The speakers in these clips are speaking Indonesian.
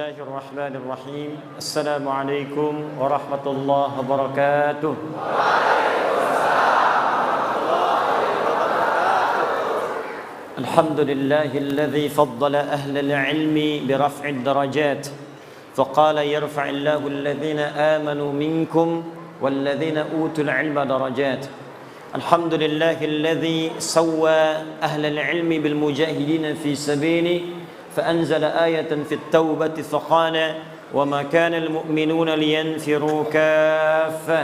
الله الرحمن الرحيم. السلام عليكم ورحمة الله وبركاته. الحمد لله الذي فضل أهل العلم برفع الدرجات فقال يرفع الله الذين آمنوا منكم والذين أوتوا العلم درجات. الحمد لله الذي سوى أهل العلم بالمجاهدين في سبيله فأنزل آية في التوبة فقال وما كان المؤمنون لينفروا كافة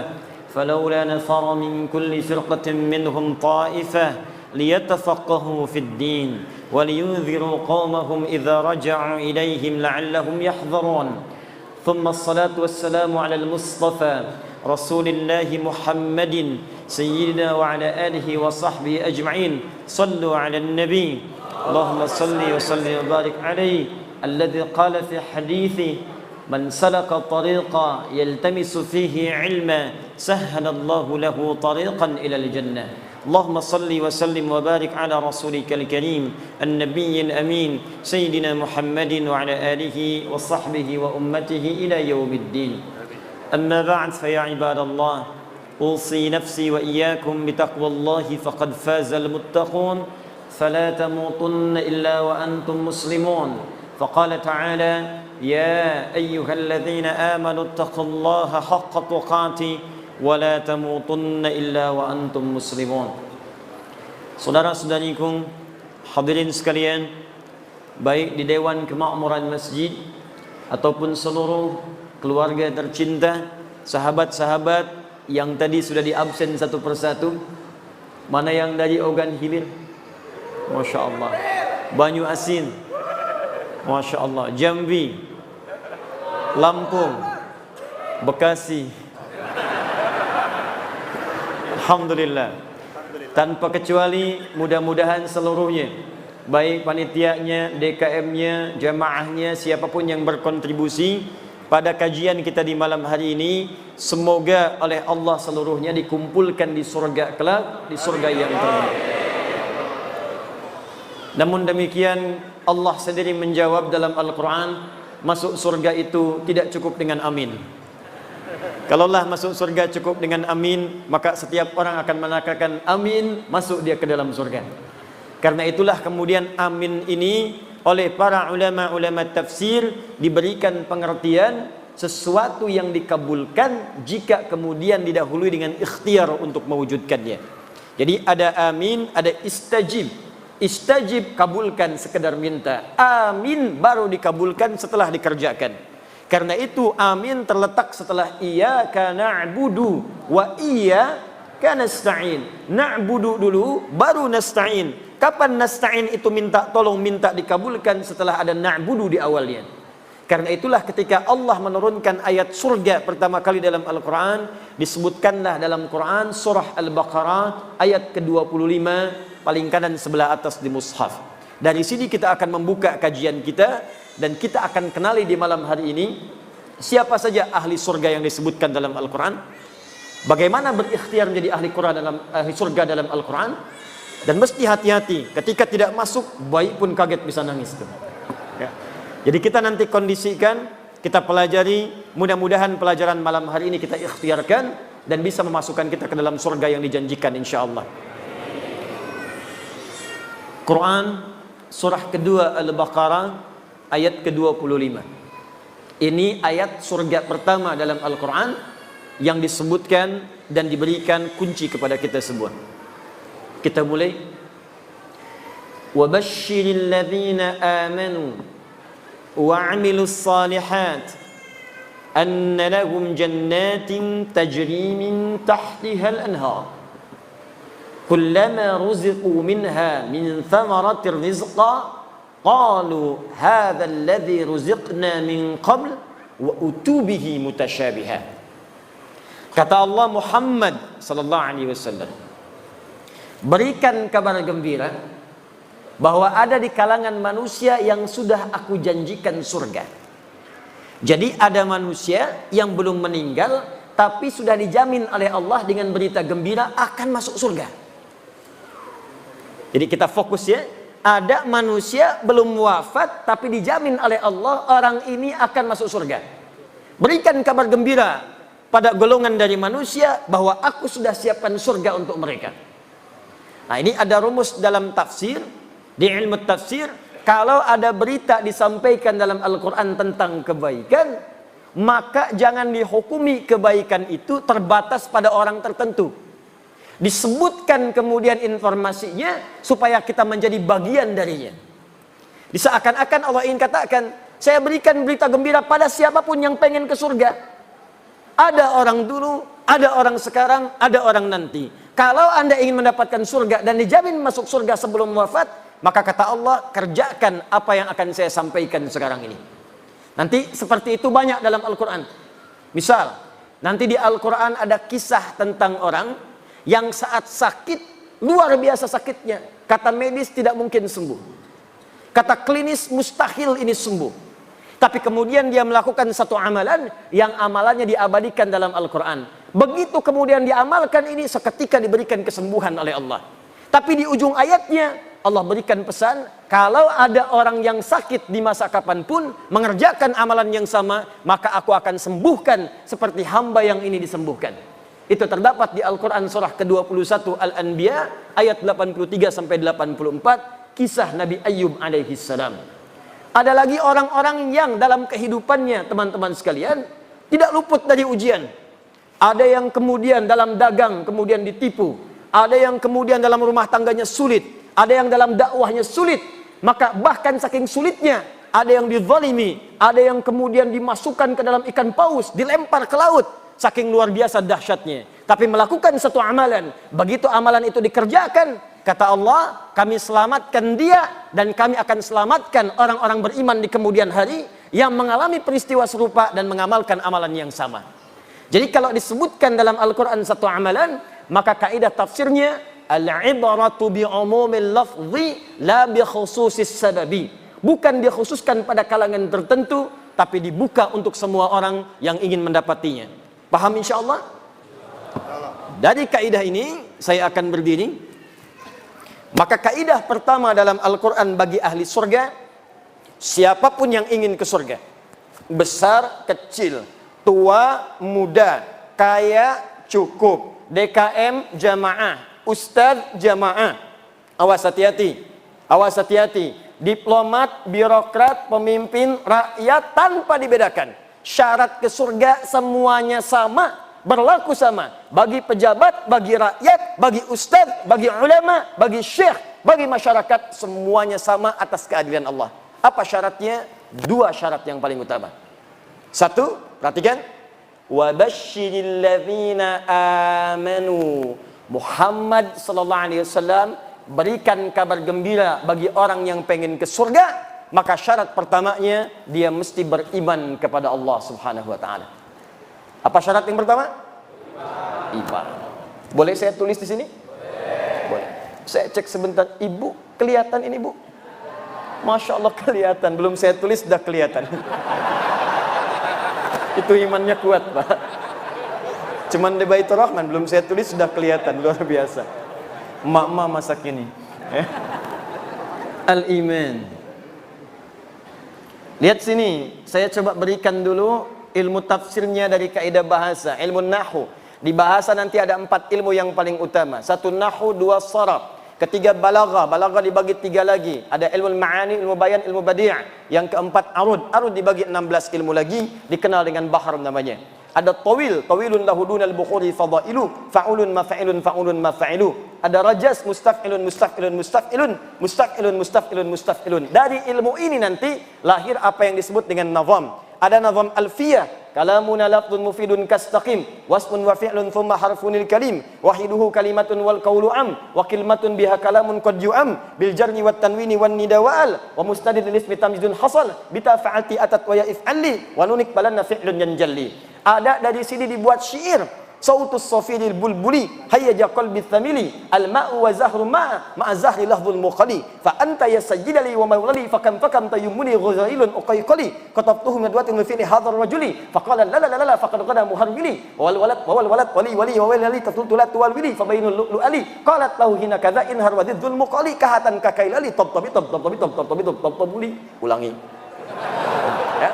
فلولا نفر من كل فرقة منهم طائفة ليتفقهوا في الدين ولينذروا قومهم إذا رجعوا إليهم لعلهم يحذرون. ثم الصلاة والسلام على المصطفى رسول الله محمد سيدنا وعلى آله وصحبه أجمعين. صلوا على النبي اللهم صل وسلم وبارك عليه الذي قال في حديثه من سلك طريقا يلتمس فيه علما سهل الله له طريقا إلى الجنة. اللهم صل وسلم وبارك على رسولك الكريم النبي الأمين سيدنا محمد وعلى آله وصحبه وأمته إلى يوم الدين. أما بعد فيا عباد الله أوصي نفسي وإياكم بتقوى الله فقد فاز المتقون فلا تموتن إلا وأنتم مسلمون. فقال تعالى يا أيها الذين آمنوا اتقوا الله حق تقاته ولا تموتن إلا وأنتم مسلمون. Saudara-saudariku hadirin sekalian, baik di Dewan Kemakmuran Masjid ataupun seluruh keluarga tercinta, sahabat-sahabat yang tadi sudah diabsen satu persatu. Mana yang dari Ogan Hilir? Masya Allah. Banyu Asin, Masya Allah. Jambi, Lampung, Bekasi. Alhamdulillah. Tanpa kecuali mudah-mudahan seluruhnya, baik panitianya, DKM-nya, jamaahnya, siapapun yang berkontribusi pada kajian kita di malam hari ini, semoga oleh Allah seluruhnya dikumpulkan di surga kelak, di surga yang terbaik. Namun demikian Allah sendiri menjawab dalam Al-Quran, masuk surga itu tidak cukup dengan amin. Kalaulah masuk surga cukup dengan amin, maka setiap orang akan mengatakan amin, masuk dia ke dalam surga. Karena itulah kemudian amin ini oleh para ulama-ulama tafsir diberikan pengertian sesuatu yang dikabulkan jika kemudian didahului dengan ikhtiar untuk mewujudkannya. Jadi ada amin, ada istajib. Istajib kabulkan sekedar minta, amin baru dikabulkan setelah dikerjakan. Karena itu amin terletak setelah iyyaka na'budu wa iyyaka nasta'in. Na'budu dulu baru nasta'in. Kapan nasta'in itu minta tolong, minta dikabulkan setelah ada na'budu di awalnya. Karena itulah ketika Allah menurunkan ayat surga pertama kali dalam Al-Quran, disebutkanlah dalam Quran surah Al-Baqarah ayat ke-25 paling kanan sebelah atas di mushaf. Dari sini kita akan membuka kajian kita dan kita akan kenali di malam hari ini siapa saja ahli surga yang disebutkan dalam Al-Quran, bagaimana berikhtiar menjadi ahli surga dalam Al-Quran, dan mesti hati-hati ketika tidak masuk, baik pun kaget bisa nangis tuh. Ya. Jadi kita nanti kondisikan, kita pelajari, mudah-mudahan pelajaran malam hari ini kita ikhtiarkan dan bisa memasukkan kita ke dalam surga yang dijanjikan insyaallah. Quran surah kedua Al-Baqarah ayat ke-25. Ini ayat surga pertama dalam Al-Quran yang disebutkan dan diberikan kunci kepada kita semua. Kita mulai. وَبَشِّرِ الَّذِينَ آمَنُوا وَعَمِلُوا الصَّالِحَاتِ أَنَّ لَهُمْ جَنَّاتٍ تَجْرِي مِنْ تَحْتِهَا الْأَنْهَارُ كُلَّمَا رُزِقُوا مِنْهَا مِنْ ثَمَرَةٍ رِزْقًا قَالُوا هَذَا الَّذِي رُزِقْنَا مِنْ قَبْلُ وَأُتُوا بِهِ مُتَشَابِهًا. Kata Allah, Muhammad sallallahu alaihi wasallam, berikan kabar gembira bahwa ada di kalangan manusia yang sudah aku janjikan surga. Jadi ada manusia yang belum meninggal tapi sudah dijamin oleh Allah dengan berita gembira akan masuk surga. Jadi kita fokus ya, ada manusia belum wafat tapi dijamin oleh Allah orang ini akan masuk surga. Berikan kabar gembira pada golongan dari manusia bahwa aku sudah siapkan surga untuk mereka. Nah, ini ada rumus dalam tafsir, di ilmu tafsir, kalau ada berita disampaikan dalam Al-Quran tentang kebaikan, maka jangan dihukumi kebaikan itu terbatas pada orang tertentu. Disebutkan kemudian informasinya supaya kita menjadi bagian darinya. Seakan-akan Allah ingin katakan, saya berikan berita gembira pada siapapun yang pengen ke surga. Ada orang dulu, ada orang sekarang, ada orang nanti. Kalau Anda ingin mendapatkan surga dan dijamin masuk surga sebelum wafat, maka kata Allah, kerjakan apa yang akan saya sampaikan sekarang ini. Nanti seperti itu banyak dalam Al-Quran. Misal, nanti di Al-Quran ada kisah tentang orang yang saat sakit, luar biasa sakitnya. Kata medis tidak mungkin sembuh. Kata klinis mustahil ini sembuh. Tapi kemudian dia melakukan satu amalan yang amalannya diabadikan dalam Al-Quran. Begitu kemudian diamalkan ini, seketika diberikan kesembuhan oleh Allah. Tapi di ujung ayatnya, Allah berikan pesan, kalau ada orang yang sakit di masa kapanpun, mengerjakan amalan yang sama, maka aku akan sembuhkan seperti hamba yang ini disembuhkan. Itu terdapat di Al-Quran surah ke-21 Al-Anbiya, ayat 83-84, kisah Nabi Ayyub alaihi salam. Ada lagi orang-orang yang dalam kehidupannya, teman-teman sekalian, tidak luput dari ujian. Ada yang kemudian dalam dagang kemudian ditipu. Ada yang kemudian dalam rumah tangganya sulit. Ada yang dalam dakwahnya sulit. Maka bahkan saking sulitnya, ada yang dizalimi. Ada yang kemudian dimasukkan ke dalam ikan paus, dilempar ke laut. Saking luar biasa dahsyatnya. Tapi melakukan satu amalan. Begitu amalan itu dikerjakan, kata Allah, kami selamatkan dia dan kami akan selamatkan orang-orang beriman di kemudian hari yang mengalami peristiwa serupa dan mengamalkan amalan yang sama. Jadi kalau disebutkan dalam Al-Quran satu amalan, maka kaidah tafsirnya al-ibratu bi'umumil lafzi la bi khususis sababi. Bukan dikhususkan pada kalangan tertentu, tapi dibuka untuk semua orang yang ingin mendapatinya. Paham insyaallah? Dari kaidah ini saya akan berdiri. Maka kaidah pertama dalam Al-Quran bagi ahli surga, siapapun yang ingin ke surga, besar, kecil, tua, muda, kaya, cukup, DKM, jamaah, ustadz, jamaah, awas hati-hati, awas hati-hati, diplomat, birokrat, pemimpin, rakyat, tanpa dibedakan. Syarat ke surga semuanya sama, berlaku sama bagi pejabat, bagi rakyat, bagi ustadz, bagi ulama, bagi syekh, bagi masyarakat, semuanya sama atas keadilan Allah. Apa syaratnya? Dua syarat yang paling utama. Satu, perhatikan, wa basyiril ladzina amanu. Muhammad sallallahu alaihi wasallam berikan kabar gembira bagi orang yang pengen ke surga, maka syarat pertamanya dia mesti beriman kepada Allah Subhanahu wa taala. Apa syarat yang pertama? Iman. Boleh saya tulis di sini? Boleh. Saya cek sebentar. Ibu, kelihatan ini, Bu? Masya Allah kelihatan. Belum saya tulis sudah kelihatan. Itu imannya kuat, Pak. Cuman di Baitur Rahman belum saya tulis sudah kelihatan, luar biasa. Emak-emak masa kini. Al-iman. Lihat sini, saya coba berikan dulu ilmu tafsirnya dari kaidah bahasa, ilmu nahwu. Di bahasa nanti ada 4 ilmu yang paling utama. 1 nahwu, 2 sharaf. Ketiga balaghah, balaghah dibagi 3 lagi. Ada ilmu ma'ani, ilmu bayan, ilmu badi'. Yang keempat arud, arud dibagi 16 ilmu lagi, dikenal dengan bahar namanya. Ada tawil, tawilun lahu dunal bukhuri fadailu, fa'ulun mafa'ilun fa'ulun mafa'ilu. Ada rajas, mustaf'ilun mustaf'ilun mustaf'ilun, mustaf'ilun mustaf'ilun mustaf'ilun. Dari ilmu ini nanti lahir apa yang disebut dengan nazam. Ada nazam alfiyah, kalamuna lafdun mufidun kastaqim, wasmun wa fi'lun thumma harfunil kalim, wahiduhu kalimatun wal qawlu am, wa kalimatun biha kalamun qad yu'am, bil jarni wat tanwini wan nida wa'al, wa mustadid lil ismi tamjidun hasal, bita fa'alti atat wa ya'if alli, wa nunik balanna fi'lun yanjalli. Ada dari sini dibuat syair. sautus safiril bulbuli hayyaja qalbi thamili al-ma'u wa zahru ma'a zahri lahdul muqali fa anta yasajidali wa mawlali fakam tayyumuni ghazailun uqayqali qatabtuhu madwatin fi hadhar rajuli faqala la la la faqad qada muharwili wal walad wali wa wali tatultulat wal wili fa bainul lu'ali qalat lahu hina kadza in harwadidul muqali kahatan kakailali tabtabuli ulangi. Ya.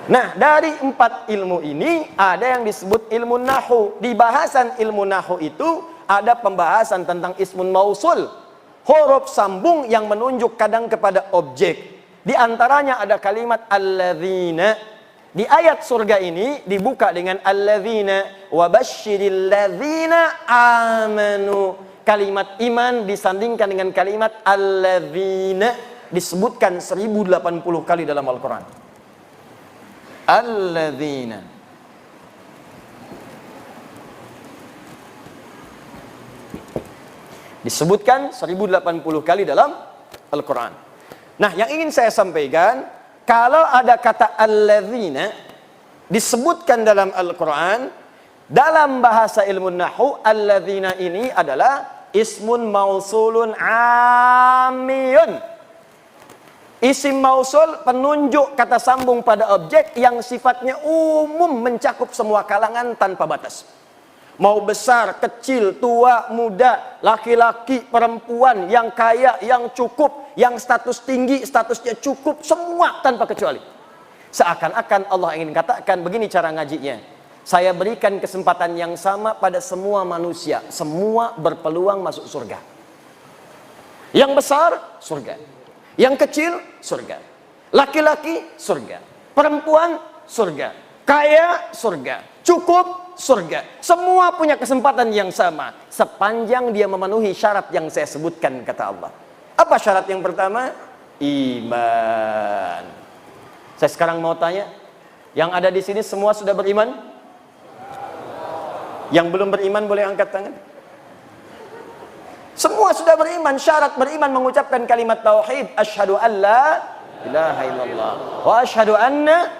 Nah, dari 4 ilmu ini ada yang disebut ilmu nahwu. Di bahasan ilmu nahwu itu ada pembahasan tentang ismun mausul, huruf sambung yang menunjuk kadang kepada objek. Di antaranya ada kalimat alladzina. Di ayat surga ini dibuka dengan alladzina wa basyiril ladzina amanu. Kalimat iman disandingkan dengan kalimat alladzina, disebutkan 1080 kali dalam Al-Quran. Alladzina. Disebutkan 1080 kali dalam Al-Quran. Nah, yang ingin saya sampaikan, kalau ada kata alladzina disebutkan dalam Al-Quran, dalam bahasa ilmu nahwu, alladzina ini adalah ismun mausulun amiyun. Isim mausul penunjuk kata sambung pada objek yang sifatnya umum, mencakup semua kalangan tanpa batas. Mau besar, kecil, tua, muda, laki-laki, perempuan, yang kaya, yang cukup, yang status tinggi, statusnya cukup, semua tanpa kecuali. Seakan-akan Allah ingin katakan, begini cara ngajinya. Saya berikan kesempatan yang sama pada semua manusia, semua berpeluang masuk surga. Yang besar, surga. Yang kecil, surga. Laki-laki, surga. Perempuan, surga. Kaya, surga. Cukup, surga. Semua punya kesempatan yang sama, sepanjang dia memenuhi syarat yang saya sebutkan, kata Allah. Apa syarat yang pertama? Iman. Saya sekarang mau tanya, yang ada di sini semua sudah beriman? Yang belum beriman boleh angkat tangan. Semua sudah beriman. Syarat beriman mengucapkan kalimat tauhid, asyhadu an la ilaha illallah wa asyhadu anna,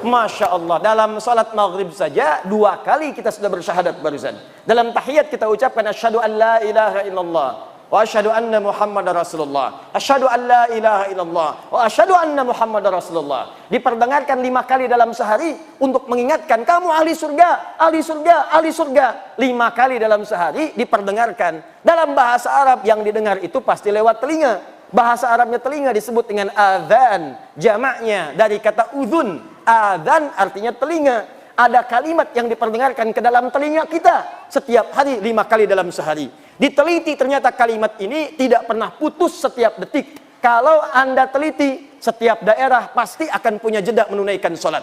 Masya Allah. Dalam salat maghrib saja 2 kali kita sudah bersyahadat barusan. Dalam tahiyat kita ucapkan asyhadu an la ilaha illallah wa asyhadu anna Muhammadar Rasulullah. Asyhadu an la ilaha illallah wa asyhadu anna Muhammadar Rasulullah. Diperdengarkan 5 kali dalam sehari untuk mengingatkan kamu ahli surga, ahli surga, ahli surga. 5 kali dalam sehari diperdengarkan. Dalam bahasa Arab yang didengar itu pasti lewat telinga. Bahasa Arabnya telinga disebut dengan adzan. Jamaknya dari kata udhun. Adzan artinya telinga. Ada kalimat yang diperdengarkan ke dalam telinga kita setiap hari 5 kali dalam sehari. Diteliti ternyata kalimat ini tidak pernah putus setiap detik. Kalau Anda teliti, setiap daerah pasti akan punya jeda menunaikan sholat.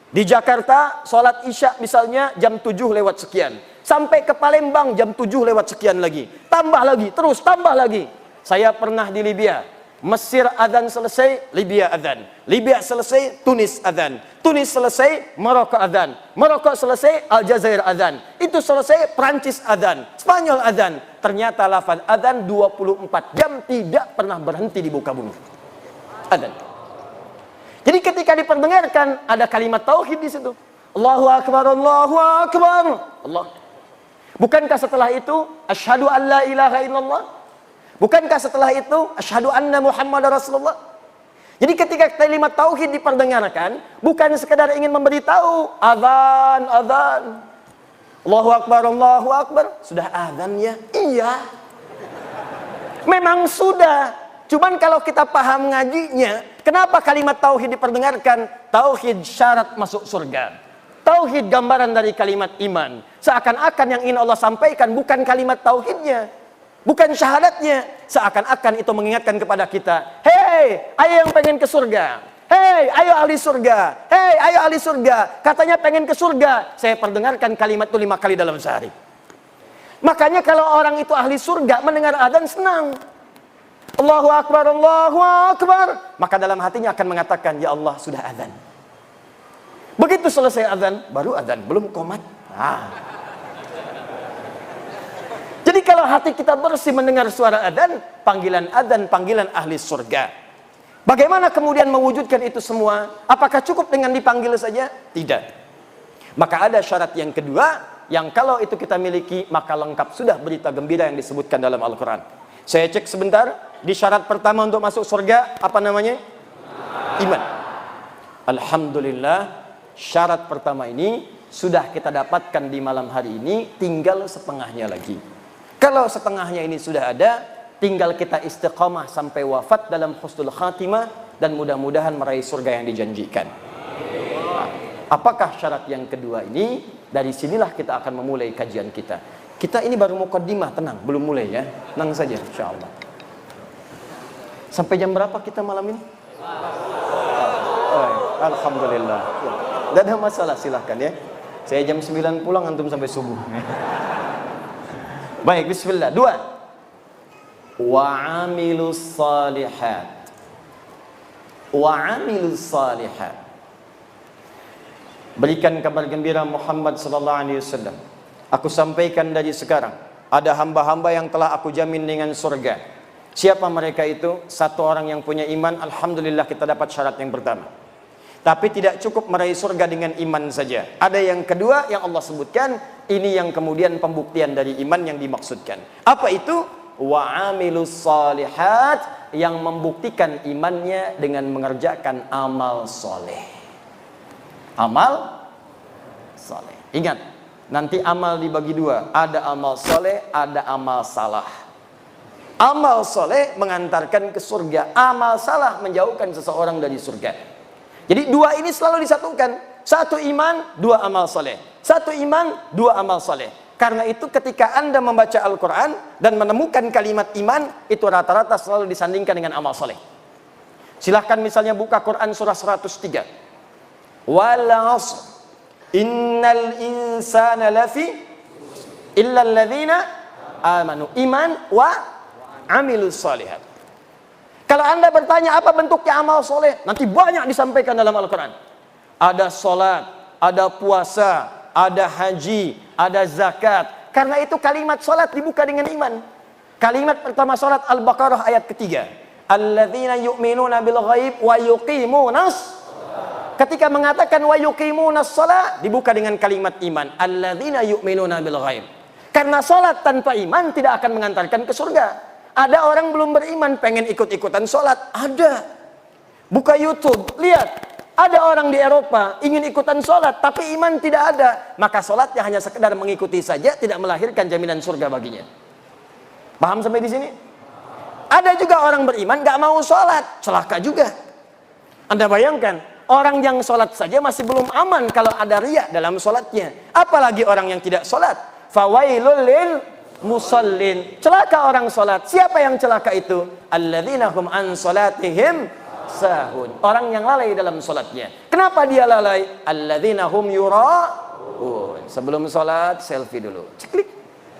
Di Jakarta, sholat isya misalnya jam 7 lewat sekian. Sampai ke Palembang jam 7 lewat sekian lagi. Tambah lagi, terus tambah lagi. Saya pernah di Libya. Mesir adzan selesai, Libya adzan. Libya selesai, Tunis adzan. Tunis selesai, Maroko adzan. Maroko selesai, Aljazair adzan. Itu selesai, Prancis adzan. Spanyol adzan. Ternyata lafaz adzan 24 jam tidak pernah berhenti di muka bumi. Adzan. Jadi ketika diperdengarkan ada kalimat tauhid di situ. Allahu akbar, Allahu akbar. Allah. Bukankah setelah itu asyhadu an la ilaha illallah? Bukankah setelah itu asyhadu anna Muhammadar Rasulullah? Jadi ketika kalimat tauhid diperdengarkan, bukan sekadar ingin memberitahu azan, azan. Allahu akbar, Allahu akbar. Sudah azan ya? Iya. Memang sudah. Cuman kalau kita paham ngajinya, kenapa kalimat tauhid diperdengarkan? Tauhid syarat masuk surga. Tauhid gambaran dari kalimat iman. Seakan-akan yang ingin Allah sampaikan bukan kalimat tauhidnya, bukan syahadatnya. Seakan-akan itu mengingatkan kepada kita, hei, ayo yang pengen ke surga. Hei, ayo ahli surga. Hei, ayo ahli surga. Katanya pengen ke surga. Saya perdengarkan kalimat itu 5 kali dalam sehari. Makanya kalau orang itu ahli surga, mendengar adzan senang. Allahu akbar, Allahu akbar. Maka dalam hatinya akan mengatakan, ya Allah, sudah adzan. Begitu selesai adzan, baru adzan, belum qomat. Jadi kalau hati kita bersih mendengar suara adzan, panggilan ahli surga. Bagaimana kemudian mewujudkan itu semua? Apakah cukup dengan dipanggil saja? Tidak. Maka ada syarat yang kedua, yang kalau itu kita miliki, maka lengkap sudah berita gembira yang disebutkan dalam Al-Quran. Saya cek sebentar, di syarat pertama untuk masuk surga, apa namanya? Iman. Alhamdulillah, syarat pertama ini sudah kita dapatkan di malam hari ini, tinggal setengahnya lagi. Kalau setengahnya ini sudah ada, tinggal kita istiqamah sampai wafat dalam husnul khatimah, dan mudah-mudahan meraih surga yang dijanjikan. Apakah syarat yang kedua ini? Dari sinilah kita akan memulai kajian kita. Kita ini baru muqaddimah, tenang, belum mulai ya. Tenang saja, insyaallah. Sampai jam berapa kita malam ini? Alhamdulillah. Tidak ada masalah, silahkan ya. Saya jam 9 pulang, antum sampai subuh. Baik, bismillah. 2. Wa'amilus salihat. Wa'amilus salihat. Berikan kabar gembira Muhammad sallallahu alaihi wasallam. Aku sampaikan dari sekarang, ada hamba-hamba yang telah aku jamin dengan surga. Siapa mereka itu? Satu orang yang punya iman, alhamdulillah kita dapat syarat yang pertama. Tapi tidak cukup meraih surga dengan iman saja. Ada yang kedua yang Allah sebutkan, ini yang kemudian pembuktian dari iman yang dimaksudkan. Apa itu? Wa'amilus salihat, yang membuktikan imannya dengan mengerjakan amal soleh. Amal soleh. Ingat, nanti amal dibagi dua. Ada amal soleh, ada amal salah. Amal soleh mengantarkan ke surga. Amal salah menjauhkan seseorang dari surga. Jadi dua ini selalu disatukan. Satu iman, dua amal soleh. Satu iman, dua amal soleh. Karena itu ketika Anda membaca Al-Quran dan menemukan kalimat iman, itu rata-rata selalu disandingkan dengan amal soleh. Silahkan misalnya buka Quran surah 103. Wal 'ashr innal insana lafi illa alladzina amanu, iman wa amilus shalihat. Kalau Anda bertanya apa bentuknya amal soleh, nanti banyak disampaikan dalam Al-Quran. Ada salat, ada puasa, ada haji, ada zakat. Karena itu kalimat salat dibuka dengan iman. Kalimat pertama salat Al-Baqarah ayat ketiga. Alladzina yu'minuna bil ghaib wa yuqimunas. Ketika mengatakan wa yuqimunas shalah, dibuka dengan kalimat iman. Alladzina yu'minuna bil ghaib. Karena salat tanpa iman tidak akan mengantarkan ke surga. Ada orang belum beriman pengen ikut-ikutan salat, ada. Buka YouTube, lihat. Ada orang di Eropa ingin ikutan salat tapi iman tidak ada, maka salatnya hanya sekedar mengikuti saja, tidak melahirkan jaminan surga baginya. Paham sampai di sini? Ada juga orang beriman gak mau salat, celaka juga. Anda bayangkan, orang yang sholat saja masih belum aman kalau ada riya dalam sholatnya. Apalagi orang yang tidak sholat. Fawailul lil musallin. Celaka orang sholat. Siapa yang celaka itu? Alladzina hum an sholatihim sahun. Orang yang lalai dalam sholatnya. Kenapa dia lalai? Alladzina hum yura'un. Sebelum sholat, selfie dulu. Klik.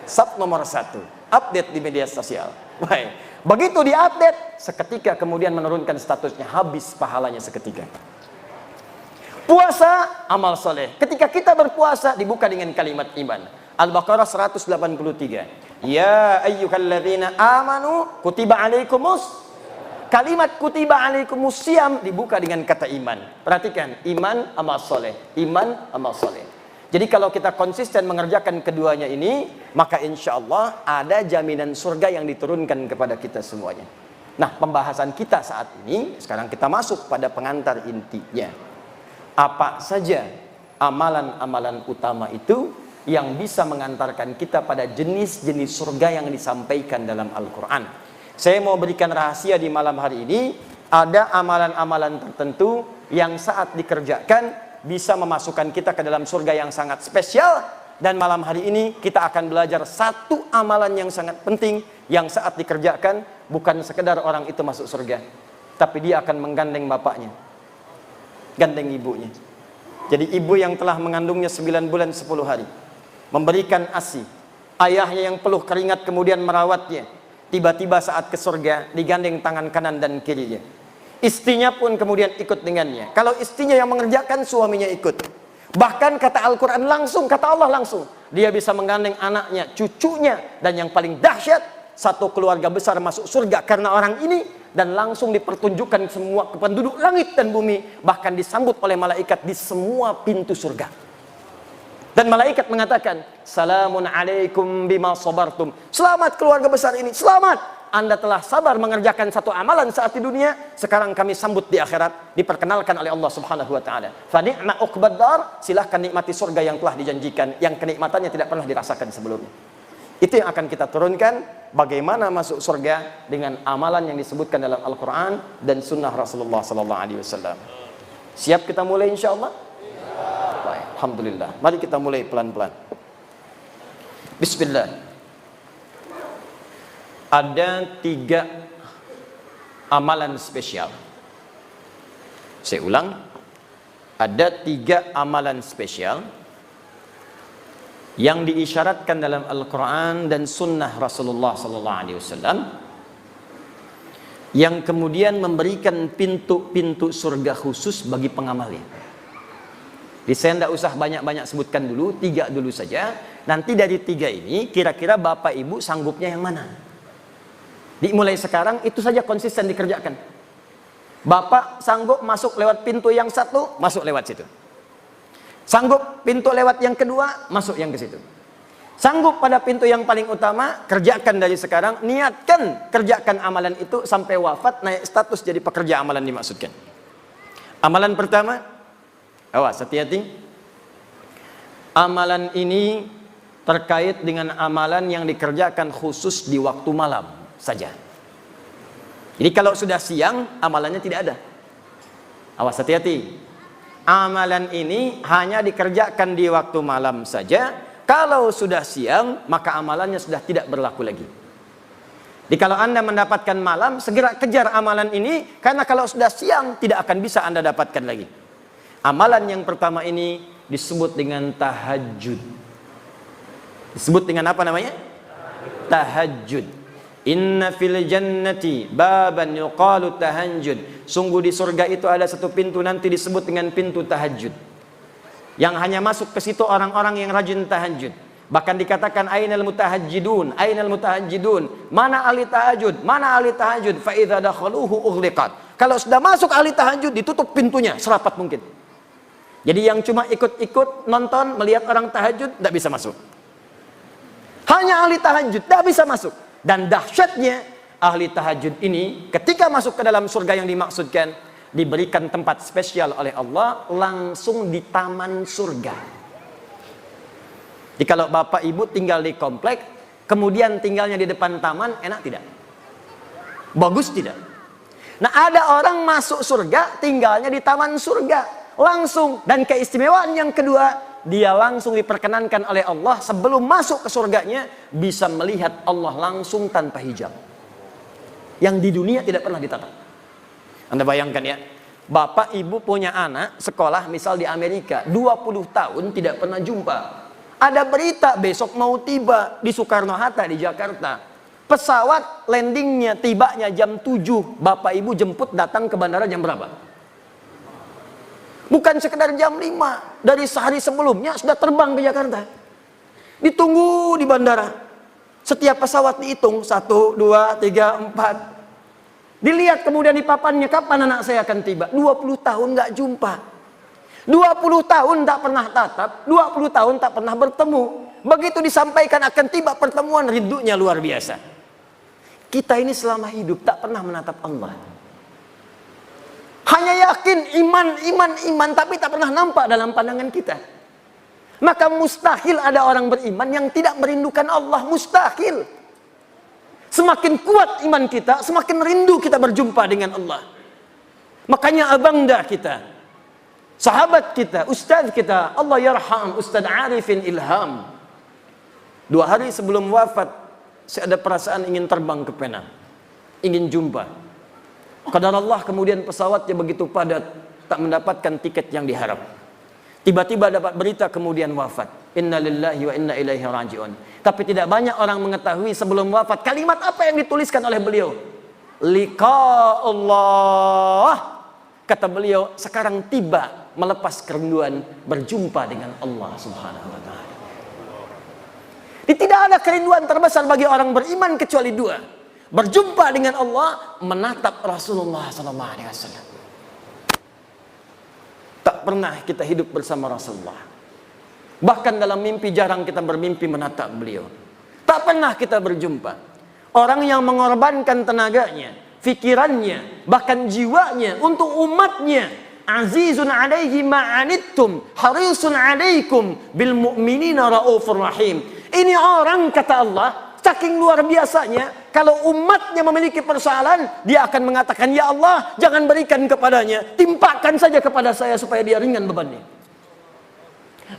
Sub nomor 1. Update di media sosial. Baik. Begitu diupdate, seketika kemudian menurunkan statusnya, habis pahalanya seketika. Puasa, amal soleh. Ketika kita berpuasa, dibuka dengan kalimat iman. Al-Baqarah 183. Ya ayyuhalladzina amanu kutiba alaikumus. Kalimat kutiba alaikumus siyam dibuka dengan kata iman. Perhatikan, iman, amal soleh. Iman, amal soleh. Jadi kalau kita konsisten mengerjakan keduanya ini, maka insya Allah ada jaminan surga yang diturunkan kepada kita semuanya. Nah, pembahasan kita saat ini, sekarang kita masuk pada pengantar intinya. Apa saja amalan-amalan utama itu yang bisa mengantarkan kita pada jenis-jenis surga yang disampaikan dalam Al-Quran. Saya mau berikan rahasia di malam hari ini, ada amalan-amalan tertentu yang saat dikerjakan bisa memasukkan kita ke dalam surga yang sangat spesial. Dan malam hari ini kita akan belajar satu amalan yang sangat penting, yang saat dikerjakan bukan sekedar orang itu masuk surga, tapi dia akan menggandeng bapaknya, gandeng ibunya. Jadi ibu yang telah mengandungnya 9 bulan 10 hari, memberikan ASI, ayahnya yang peluh keringat kemudian merawatnya, tiba-tiba saat ke surga digandeng tangan kanan dan kirinya. Istrinya pun kemudian ikut dengannya. Kalau istrinya yang mengerjakan, suaminya ikut. Bahkan kata Al-Quran langsung, kata Allah langsung, dia bisa menggandeng anaknya, cucunya, dan yang paling dahsyat, satu keluarga besar masuk surga karena orang ini, dan langsung dipertunjukkan semua penduduk langit dan bumi, bahkan disambut oleh malaikat di semua pintu surga. Dan malaikat mengatakan, salamun alaikum bima sabartum. Selamat keluarga besar ini, selamat. Anda telah sabar mengerjakan satu amalan saat di dunia, sekarang kami sambut di akhirat, diperkenalkan oleh Allah Subhanahu wa taala. Fa ni'ma uqbad dar, silahkan nikmati surga yang telah dijanjikan, yang kenikmatannya tidak pernah dirasakan sebelumnya. Itu yang akan kita turunkan, bagaimana masuk surga dengan amalan yang disebutkan dalam Al-Qur'an dan sunnah Rasulullah sallallahu alaihi wasallam. Siap kita mulai insyaallah? Baik, alhamdulillah. Mari kita mulai pelan-pelan. Bismillah. Ada 3 amalan spesial. Saya ulang, ada 3 amalan spesial yang diisyaratkan dalam Al-Quran dan Sunnah Rasulullah SAW, yang kemudian memberikan pintu-pintu surga khusus bagi pengamalnya. Di saya tidak usah banyak-banyak sebutkan dulu, 3 dulu saja. Nanti dari 3 ini, kira-kira Bapak Ibu sanggupnya yang mana? Dimulai sekarang, itu saja konsisten dikerjakan. Bapak sanggup masuk lewat pintu yang satu, masuk lewat situ. Sanggup pintu lewat yang kedua, masuk yang ke situ. Sanggup pada pintu yang paling utama, kerjakan dari sekarang. Niatkan kerjakan amalan itu sampai wafat, naik status jadi pekerja amalan dimaksudkan. Amalan pertama, awas hati-hati. Amalan ini terkait dengan amalan yang dikerjakan khusus di waktu malam saja. Jadi kalau sudah siang, amalannya tidak ada. Awas hati-hati. Amalan ini hanya dikerjakan di waktu malam saja. Kalau sudah siang, maka amalannya sudah tidak berlaku lagi. Jadi kalau Anda mendapatkan malam, segera kejar amalan ini, karena kalau sudah siang, tidak akan bisa Anda dapatkan lagi. Amalan yang pertama ini disebut dengan tahajud. Disebut dengan apa namanya? Tahajud. Inna fil jannati baban yuqalu tahajjud. Sungguh di surga itu ada satu pintu nanti disebut dengan pintu tahajud, yang hanya masuk ke situ orang-orang yang rajin tahajud. Bahkan dikatakan ainal mutahajjidun, ainal mutahajjidun, mana ahli tahajud, mana ahli tahajud, fa idza dakhaluhu ughliqat. Kalau sudah masuk ahli tahajud, ditutup pintunya serapat mungkin. Jadi yang cuma ikut-ikut nonton melihat orang tahajud tidak bisa masuk. Hanya ahli tahajud tidak bisa masuk. Dan dahsyatnya ahli tahajud ini ketika masuk ke dalam surga yang dimaksudkan, diberikan tempat spesial oleh Allah langsung di taman surga. Jadi kalau Bapak Ibu tinggal di komplek, kemudian tinggalnya di depan taman, enak tidak? Bagus tidak? Nah, ada orang masuk surga tinggalnya di taman surga langsung. Dan keistimewaan yang kedua, dia langsung diperkenankan oleh Allah sebelum masuk ke surganya bisa melihat Allah langsung tanpa hijab, yang di dunia tidak pernah ditatap. Anda bayangkan ya, Bapak Ibu punya anak sekolah misal di Amerika 20 tahun tidak pernah jumpa. Ada berita besok mau tiba di Soekarno-Hatta di Jakarta. Pesawat landingnya tibanya jam 7, Bapak Ibu jemput datang ke bandara jam berapa? Bukan sekedar jam 5, dari sehari sebelumnya sudah terbang ke Jakarta. Ditunggu di bandara. Setiap pesawat dihitung 1, 2, 3, 4. Dilihat kemudian di papannya, kapan anak saya akan tiba? 20 tahun nggak jumpa. 20 tahun tak pernah tatap, 20 tahun tak pernah bertemu. Begitu disampaikan akan tiba pertemuan, rindunya luar biasa. Kita ini selama hidup tak pernah menatap Allah. Hanya yakin iman, tapi tak pernah nampak dalam pandangan kita. Maka mustahil ada orang beriman yang tidak merindukan Allah, mustahil. Semakin kuat iman kita, semakin rindu kita berjumpa dengan Allah. Makanya abangda kita, sahabat kita, ustaz kita, Allah yarham Ustaz Arifin Ilham, 2 hari sebelum wafat, saya ada perasaan ingin terbang ke Penang, ingin jumpa. Qadar Allah kemudian pesawatnya begitu padat, tak mendapatkan tiket yang diharap. Tiba-tiba dapat berita kemudian wafat. Inna lillahi wa inna ilaihi raji'un. Tapi tidak banyak orang mengetahui sebelum wafat kalimat apa yang dituliskan oleh beliau. Liqa Allah. Kata beliau, sekarang tiba melepas kerinduan berjumpa dengan Allah Subhanahu wa taala. Tidak ada kerinduan terbesar bagi orang beriman kecuali 2. Berjumpa dengan Allah, menatap Rasulullah SAW. Tak pernah kita hidup bersama Rasulullah. Bahkan dalam mimpi jarang kita bermimpi menatap beliau. Tak pernah kita berjumpa. Orang yang mengorbankan tenaganya, fikirannya, bahkan jiwanya untuk umatnya. Azizun alaihi ma'anittum, harisun alaikum bil mu'minina raufur rahim. Ini orang, kata Allah, saking luar biasanya, kalau umatnya memiliki persoalan, dia akan mengatakan, ya Allah, jangan berikan kepadanya, timpakan saja kepada saya supaya dia ringan bebannya.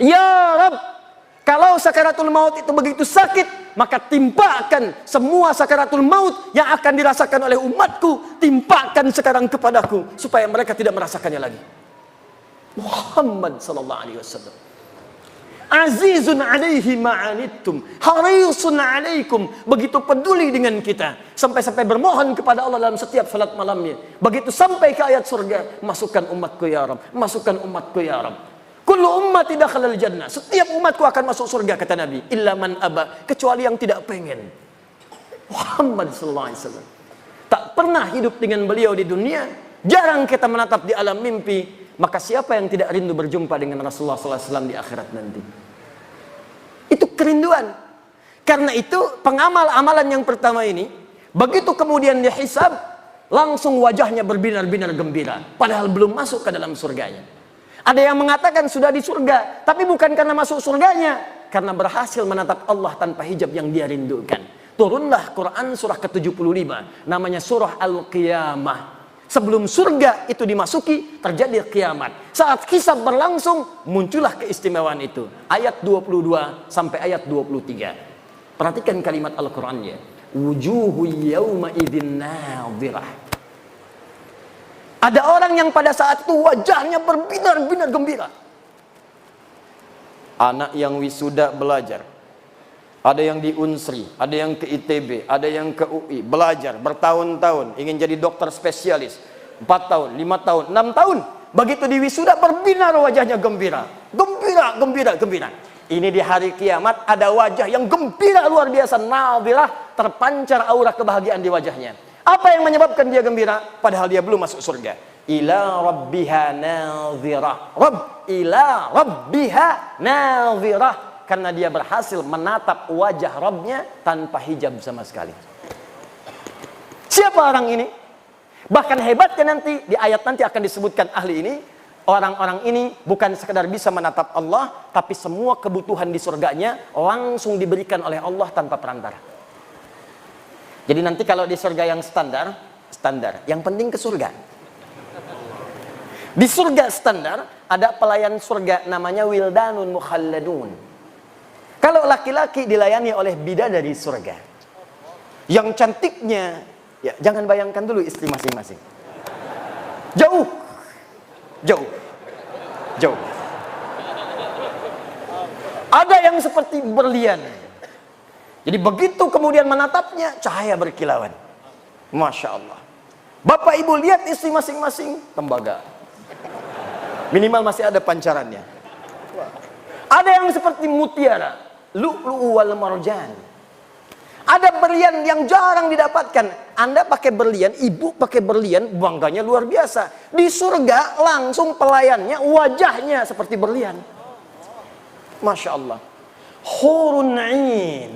Ya Rabb, kalau sakaratul maut itu begitu sakit, maka timpakan semua sakaratul maut yang akan dirasakan oleh umatku, timpakan sekarang kepadaku supaya mereka tidak merasakannya lagi. Muhammad sallallahu alaihi wasallam. Azizun alaihi ma'anittum, harisun alaikum, begitu peduli dengan kita, sampai-sampai bermohon kepada Allah dalam setiap salat malamnya. Begitu sampai ke ayat surga, masukkan umatku ya Rabb, masukkan umatku ya Rabb. Kullu ummati dakhalal jannah, setiap umatku akan masuk surga, kata Nabi, illa man aba, kecuali yang tidak pengen. Muhammad sallallahu alaihi wasallam tak pernah hidup dengan beliau di dunia, jarang kita menatap di alam mimpi. Maka siapa yang tidak rindu berjumpa dengan Rasulullah sallallahu alaihi wasallam di akhirat nanti? Itu kerinduan. Karena itu pengamal amalan yang pertama ini, begitu kemudian dihisab, langsung wajahnya berbinar-binar gembira, padahal belum masuk ke dalam surganya. Ada yang mengatakan sudah di surga, tapi bukan karena masuk surganya, karena berhasil menatap Allah tanpa hijab yang dia rindukan. Turunlah Quran surah ke-75, namanya surah Al-Qiyamah. Sebelum surga itu dimasuki, terjadi kiamat. Saat hisab berlangsung, muncullah keistimewaan itu. Ayat 22 sampai ayat 23. Perhatikan kalimat Al-Qurannya. Wujuhu yawma idhin nadhirah. Ada orang yang pada saat itu wajahnya berbinar-binar gembira. Anak yang wisuda belajar. Ada yang di Unsri, ada yang ke ITB, ada yang ke UI, belajar bertahun-tahun, ingin jadi dokter spesialis. 4 tahun, 5 tahun, 6 tahun. Begitu di wisuda berbinar wajahnya gembira. Gembira, gembira, gembira. Ini di hari kiamat ada wajah yang gembira luar biasa. Nadhirah, terpancar aura kebahagiaan di wajahnya. Apa yang menyebabkan dia gembira? Padahal dia belum masuk surga. Ila rabbiha nadhirah. Rabb, ila rabbiha nadhirah. Karena dia berhasil menatap wajah Rabbnya tanpa hijab sama sekali. Siapa orang ini? Bahkan hebatnya nanti, di ayat nanti akan disebutkan ahli ini. Orang-orang ini bukan sekedar bisa menatap Allah, tapi semua kebutuhan di surganya langsung diberikan oleh Allah tanpa perantara. Jadi nanti kalau di surga yang standar, yang penting ke surga. Di surga standar ada pelayan surga namanya wildanun mukhalladun. Kalau laki-laki dilayani oleh bidadari surga, yang cantiknya, ya jangan bayangkan dulu istri masing-masing. Jauh, jauh, jauh. Ada yang seperti berlian. Jadi begitu kemudian menatapnya, cahaya berkilauan. Masya Allah. Bapak ibu lihat istri masing-masing, tembaga. Minimal masih ada pancarannya. Ada yang seperti mutiara, lu'lu'u wal marjan. Ada berlian yang jarang didapatkan. Anda pakai berlian, ibu pakai berlian, bangganya luar biasa. Di surga langsung pelayannya, wajahnya seperti berlian. Masya Allah. Hurun 'ain.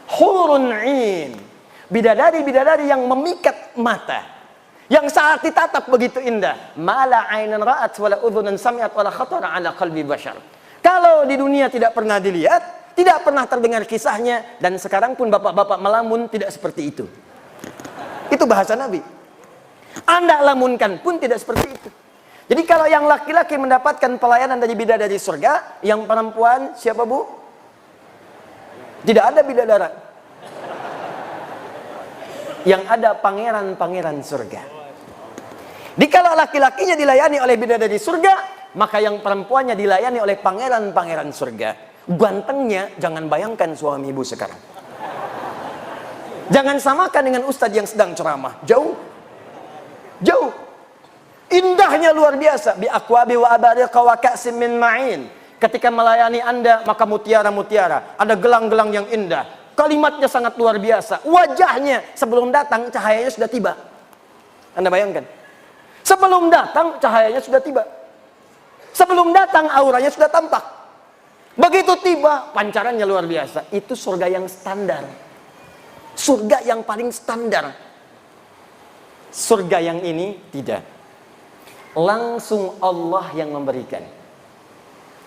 Hurun 'ain. Bidadari-bidadari yang memikat mata, yang saat ditatap begitu indah. Mala 'ainan ra'at wala udhunan sami'at wala khatara 'ala qalbi bashar. Kalau di dunia tidak pernah dilihat, tidak pernah terdengar kisahnya, dan sekarang pun bapak-bapak melamun tidak seperti itu. Itu bahasa Nabi. Anda lamunkan pun tidak seperti itu. Jadi kalau yang laki-laki mendapatkan pelayanan dari bidadari surga, yang perempuan siapa bu? Tidak ada bidadara. Yang ada pangeran-pangeran surga. Jadi kalau laki-lakinya dilayani oleh bidadari surga, maka yang perempuannya dilayani oleh pangeran-pangeran surga. Gantengnya jangan bayangkan suami ibu sekarang. Jangan samakan dengan ustadz yang sedang ceramah. Jauh. Jauh. Indahnya luar biasa. Bi aqwabi wa abariqa wa ka'sim min ma'in. Ketika melayani Anda, maka mutiara-mutiara. Ada gelang-gelang yang indah. Kalimatnya sangat luar biasa. Wajahnya sebelum datang cahayanya sudah tiba. Anda bayangkan. Sebelum datang cahayanya sudah tiba. Sebelum datang auranya sudah tampak. Begitu tiba, pancarannya luar biasa. Itu surga yang standar. Surga yang paling standar. Surga yang ini tidak. Langsung Allah yang memberikan.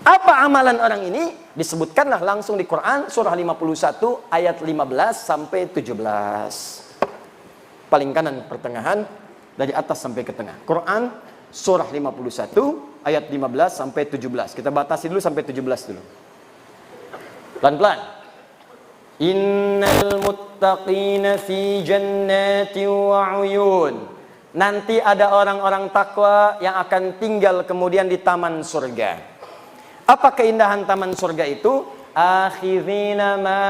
Apa amalan orang ini? Disebutkanlah langsung di Quran surah 51 ayat 15 sampai 17. Paling kanan pertengahan, dari atas sampai ke tengah. Quran surah 51 ayat 15 sampai 17. Kita batasi dulu sampai 17 dulu. Pelan-pelan. Innal muttaqina fi jannati wa uyun. Nanti ada orang-orang takwa yang akan tinggal kemudian di taman surga. Apa keindahan taman surga itu? Akhirina ma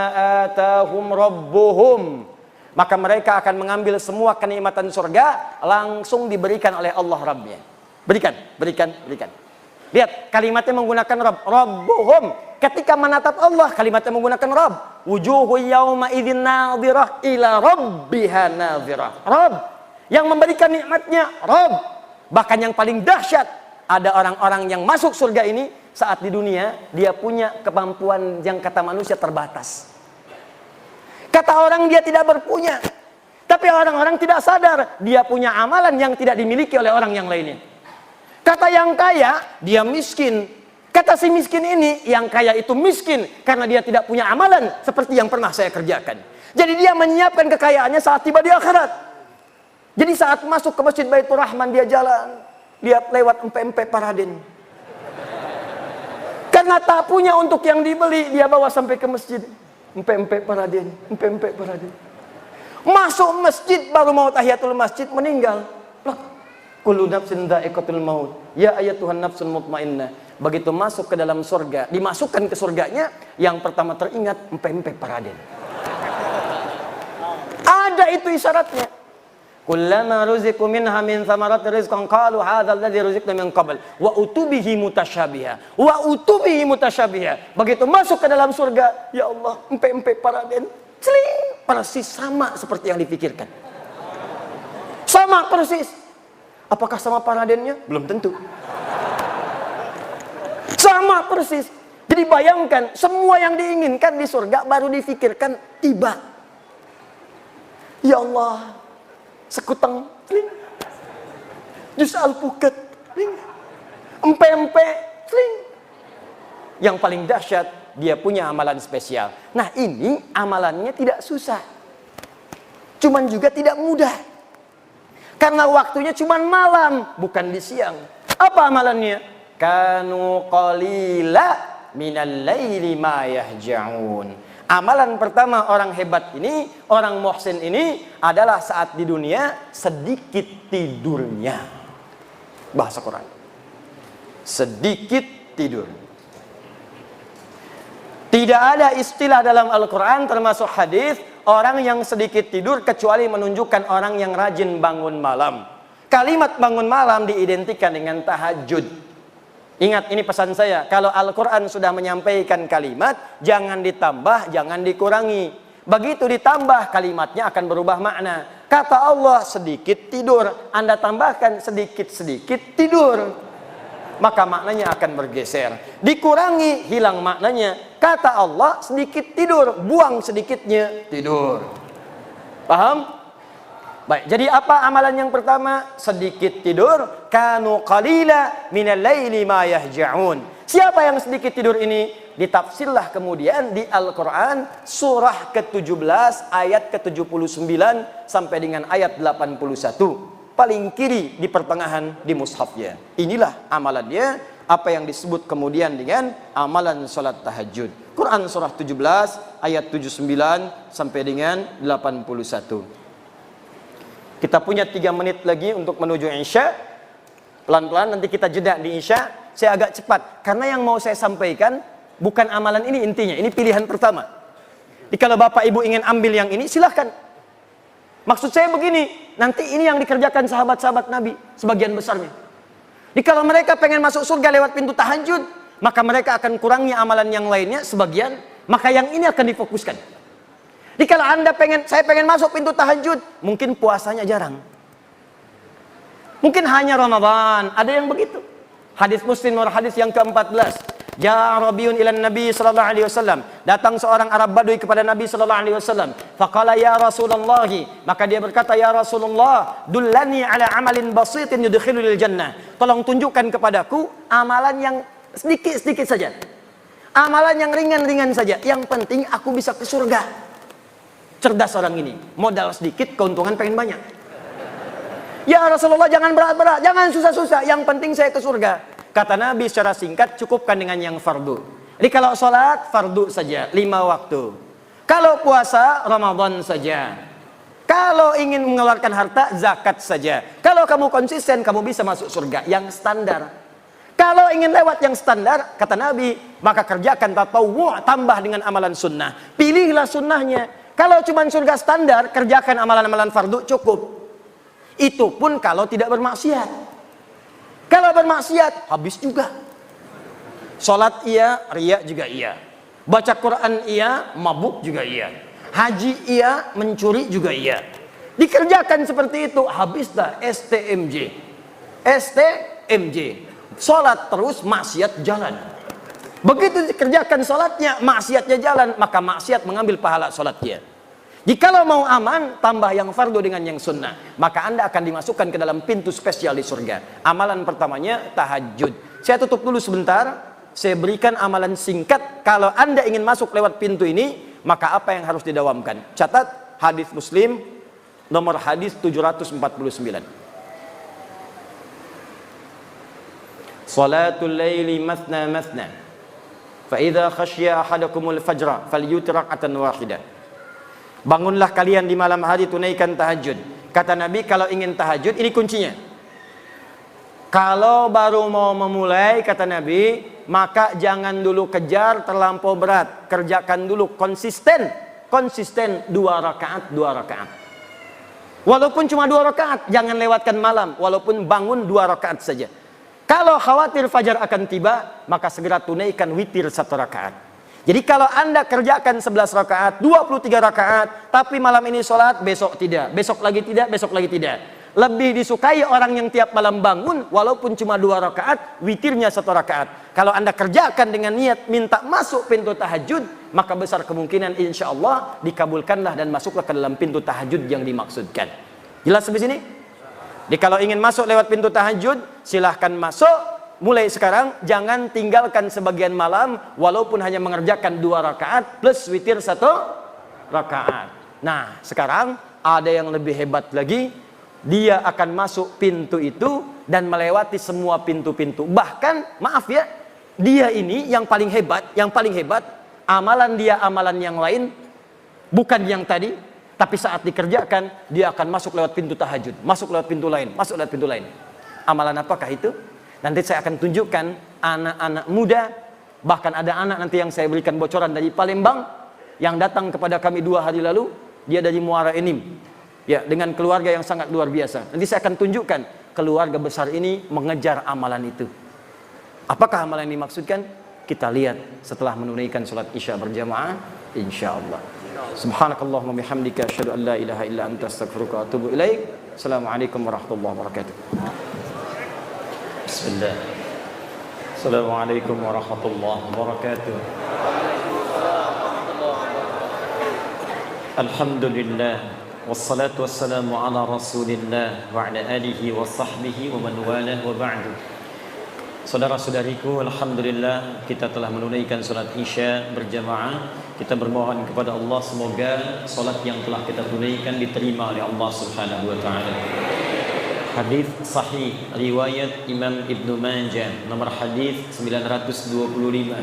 atahum rabbuhum. Maka mereka akan mengambil semua kenikmatan surga langsung diberikan oleh Allah Rabbnya. Berikan. Lihat, kalimatnya menggunakan Rabb. Rabbuhum. Ketika menatap Allah, kalimatnya menggunakan Rabb. Wujuhu yawma idzin nadhirah ila rabbiha nadhirah. Rabb. Yang memberikan nikmatnya, Rabb. Bahkan yang paling dahsyat, ada orang-orang yang masuk surga ini saat di dunia, dia punya kemampuan yang kata manusia terbatas. Kata orang dia tidak berpunya. Tapi orang-orang tidak sadar, dia punya amalan yang tidak dimiliki oleh orang yang lainnya. Kata yang kaya, dia miskin. Kata si miskin ini, yang kaya itu miskin karena dia tidak punya amalan seperti yang pernah saya kerjakan. Jadi dia menyiapkan kekayaannya saat tiba di akhirat. Jadi saat masuk ke Masjid Baitur Rahman, dia jalan, dia lewat empe-empe Paraden. Karena tak punya untuk yang dibeli, dia bawa sampai ke masjid. Empe-empe Paraden. Masuk masjid, baru mau tahiyatul masjid, meninggal. Loh, kullu nafsin dha'iqatul maut. Ya ayyatuhan nafsul mutmainnah. Begitu masuk ke dalam surga, dimasukkan ke surganya, yang pertama teringat empe-empe Paraden. Ada itu isyaratnya. Kullama ruziqu minha min thamarati rizqan qalu hadza alladhi ruziqna min qabl wa utubihi mutasyabiha. Begitu masuk ke dalam surga, ya Allah, empe-empe Paraden, celing, persis sama seperti yang dipikirkan. Sama persis. Apakah sama Paradennya? Belum tentu. Sama persis. Jadi bayangkan, semua yang diinginkan di surga baru difikirkan tiba. Ya Allah, sekutang, jus alpukat, empe-empe, yang paling dahsyat, dia punya amalan spesial. Nah, ini amalannya tidak susah, cuman juga tidak mudah, karena waktunya cuman malam, bukan di siang. Apa amalannya? Kanu qalila minal laili ma yahja'un. Amalan pertama orang hebat ini, orang muhsin ini adalah saat di dunia sedikit tidurnya. Bahasa Quran. Sedikit tidur. Tidak ada istilah dalam Al-Quran termasuk hadis orang yang sedikit tidur kecuali menunjukkan orang yang rajin bangun malam. Kalimat bangun malam diidentikan dengan tahajud. Ingat, ini pesan saya, kalau Al-Quran sudah menyampaikan kalimat, jangan ditambah, jangan dikurangi. Begitu ditambah, kalimatnya akan berubah makna. Kata Allah, sedikit tidur. Anda tambahkan sedikit-sedikit tidur, maka maknanya akan bergeser. Dikurangi, hilang maknanya. Kata Allah, sedikit tidur, buang sedikitnya tidur. Paham? Baik, jadi apa amalan yang pertama? Sedikit tidur. Kanu qalila minal laili ma yahja'un. Siapa yang sedikit tidur ini? Ditafsirlah kemudian di Al-Quran surah ke-17 ayat ke-79 sampai dengan ayat 81. Paling kiri di pertengahan di mushafnya. Inilah amalannya, apa yang disebut kemudian dengan amalan salat tahajud. Quran surah 17 ayat 79 sampai dengan 81. Kita punya 3 menit lagi untuk menuju Isya. Pelan-pelan nanti kita jeda di Isya. Saya agak cepat, karena yang mau saya sampaikan bukan amalan ini intinya. Ini pilihan pertama. Jadi kalau Bapak Ibu ingin ambil yang ini, silahkan. Maksud saya begini, nanti ini yang dikerjakan sahabat-sahabat Nabi, sebagian besarnya. Jadi kalau mereka pengen masuk surga lewat pintu tahajud, maka mereka akan kurangi amalan yang lainnya sebagian, maka yang ini akan difokuskan. Jadi kalau Anda saya pengen masuk pintu tahajud, mungkin puasanya jarang. Mungkin hanya Ramadan, ada yang begitu. Hadis Muslim nomor hadis yang ke-14. Ja'a Arabiyun ila Nabi sallallahu alaihi wasallam. Datang seorang Arab Badui kepada Nabi sallallahu alaihi wasallam. Faqala ya Rasulullah, maka dia berkata, ya Rasulullah, dullani ala amalin basitin yudkhilul jannah. Tolong tunjukkan kepadaku amalan yang sedikit-sedikit saja. Amalan yang ringan-ringan saja. Yang penting aku bisa ke surga. Cerdas orang ini. Modal sedikit, keuntungan pengen banyak. Ya Rasulullah, jangan berat-berat, jangan susah-susah. Yang penting saya ke surga. Kata Nabi secara singkat, cukupkan dengan yang fardu. Jadi kalau sholat, fardu saja, 5 waktu. Kalau puasa, Ramadan saja. Kalau ingin mengeluarkan harta, zakat saja. Kalau kamu konsisten, kamu bisa masuk surga. Yang standar. Kalau ingin lewat yang standar, kata Nabi, maka kerjakan tatawwu', tambah dengan amalan sunnah. Pilihlah sunnahnya. Kalau cuma surga standar, kerjakan amalan-amalan fardu, cukup. Itu pun kalau tidak bermaksiat. Kalau bermaksiat, habis juga. Sholat iya, riya juga iya. Baca Quran iya, mabuk juga iya. Haji iya, mencuri juga iya. Dikerjakan seperti itu, habislah STMJ. STMJ. Sholat terus, maksiat jalan. Begitu dikerjakan sholatnya, maksiatnya jalan, maka maksiat mengambil pahala sholatnya. Jikalau mau aman, tambah yang fardu dengan yang sunnah, maka Anda akan dimasukkan ke dalam pintu spesial di surga. Amalan pertamanya tahajud. Saya tutup dulu sebentar, saya berikan amalan singkat. Kalau Anda ingin masuk lewat pintu ini, maka apa yang harus didawamkan? Catat hadis Muslim nomor hadis 749. Salatul laili mathna mathna. Fa idza khashiya ahadakumul fajra falyutir rak'atan wahidah. Bangunlah kalian di malam hari, tunaikan tahajud. Kata Nabi, kalau ingin tahajud, ini kuncinya. Kalau baru mau memulai, kata Nabi, maka jangan dulu kejar terlampau berat. Kerjakan dulu konsisten. Konsisten 2 rakaat, 2 rakaat. Walaupun cuma 2 rakaat, jangan lewatkan malam. Walaupun bangun 2 rakaat saja. Kalau khawatir fajar akan tiba, maka segera tunaikan witir 1 rakaat. Jadi kalau Anda kerjakan 11 rakaat, 23 rakaat, tapi malam ini sholat, besok tidak, besok lagi tidak, besok lagi tidak. Lebih disukai orang yang tiap malam bangun, walaupun cuma 2 rakaat, witirnya 1 rakaat. Kalau Anda kerjakan dengan niat minta masuk pintu tahajud, maka besar kemungkinan insya Allah dikabulkanlah dan masuklah ke dalam pintu tahajud yang dimaksudkan. Jelas sampai sini? Jadi kalau ingin masuk lewat pintu tahajud, silahkan masuk. Mulai sekarang jangan tinggalkan sebagian malam walaupun hanya mengerjakan 2 rakaat plus witir 1 rakaat. Nah, sekarang ada yang lebih hebat lagi. Dia akan masuk pintu itu dan melewati semua pintu-pintu. Bahkan, maaf ya, dia ini yang paling hebat, amalan dia amalan yang lain, bukan yang tadi, tapi saat dikerjakan dia akan masuk lewat pintu tahajud, masuk lewat pintu lain, masuk lewat pintu lain. Amalan apakah itu? Nanti saya akan tunjukkan anak-anak muda, bahkan ada anak nanti yang saya berikan bocoran dari Palembang yang datang kepada kami 2 hari lalu. Dia dari Muara Enim, ya, dengan keluarga yang sangat luar biasa. Nanti saya akan tunjukkan keluarga besar ini mengejar amalan itu. Apakah amalan yang dimaksudkan? Kita lihat setelah menunaikan sholat isya berjamaah, insyaallah. Subhanakallahumma bihamdika asyhadu an la ilaha illa anta astaghfiruka wa atubu ilaik. Assalamualaikum warahmatullahi wabarakatuh. Bismillah. Assalamualaikum warahmatullahi wabarakatuh. Alhamdulillah. Wassalatu wassalamu ala rasulillah wa ala alihi wa sahbihi wa man walah wa ba'du. Saudara-saudariku, alhamdulillah kita telah menunaikan salat isya berjamaah. Kita bermohon kepada Allah semoga salat yang telah kita tunaikan diterima oleh Allah Subhanahu wa taala. Hadis sahih riwayat Imam Ibnu Majah nomor hadis 925.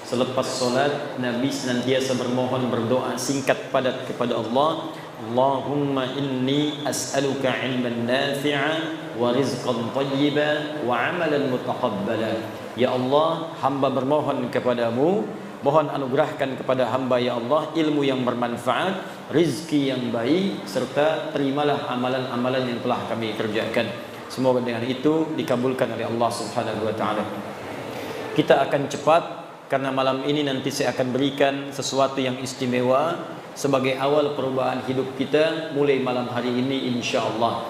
Selepas salat Nabi senantiasa bermohon, berdoa singkat padat kepada Allah. Allahumma inni as'aluka ilman nafi'a wa rizqan thayyiban wa amalan mutaqabbala. Ya Allah, hamba bermohon kepadamu, mohon anugerahkan kepada hamba ya Allah ilmu yang bermanfaat, rizki yang baik, serta terimalah amalan-amalan yang telah kami kerjakan. Semoga dengan itu dikabulkan oleh Allah Subhanahu wa taala. Kita akan cepat karena malam ini nanti saya akan berikan sesuatu yang istimewa sebagai awal perubahan hidup kita mulai malam hari ini insyaallah.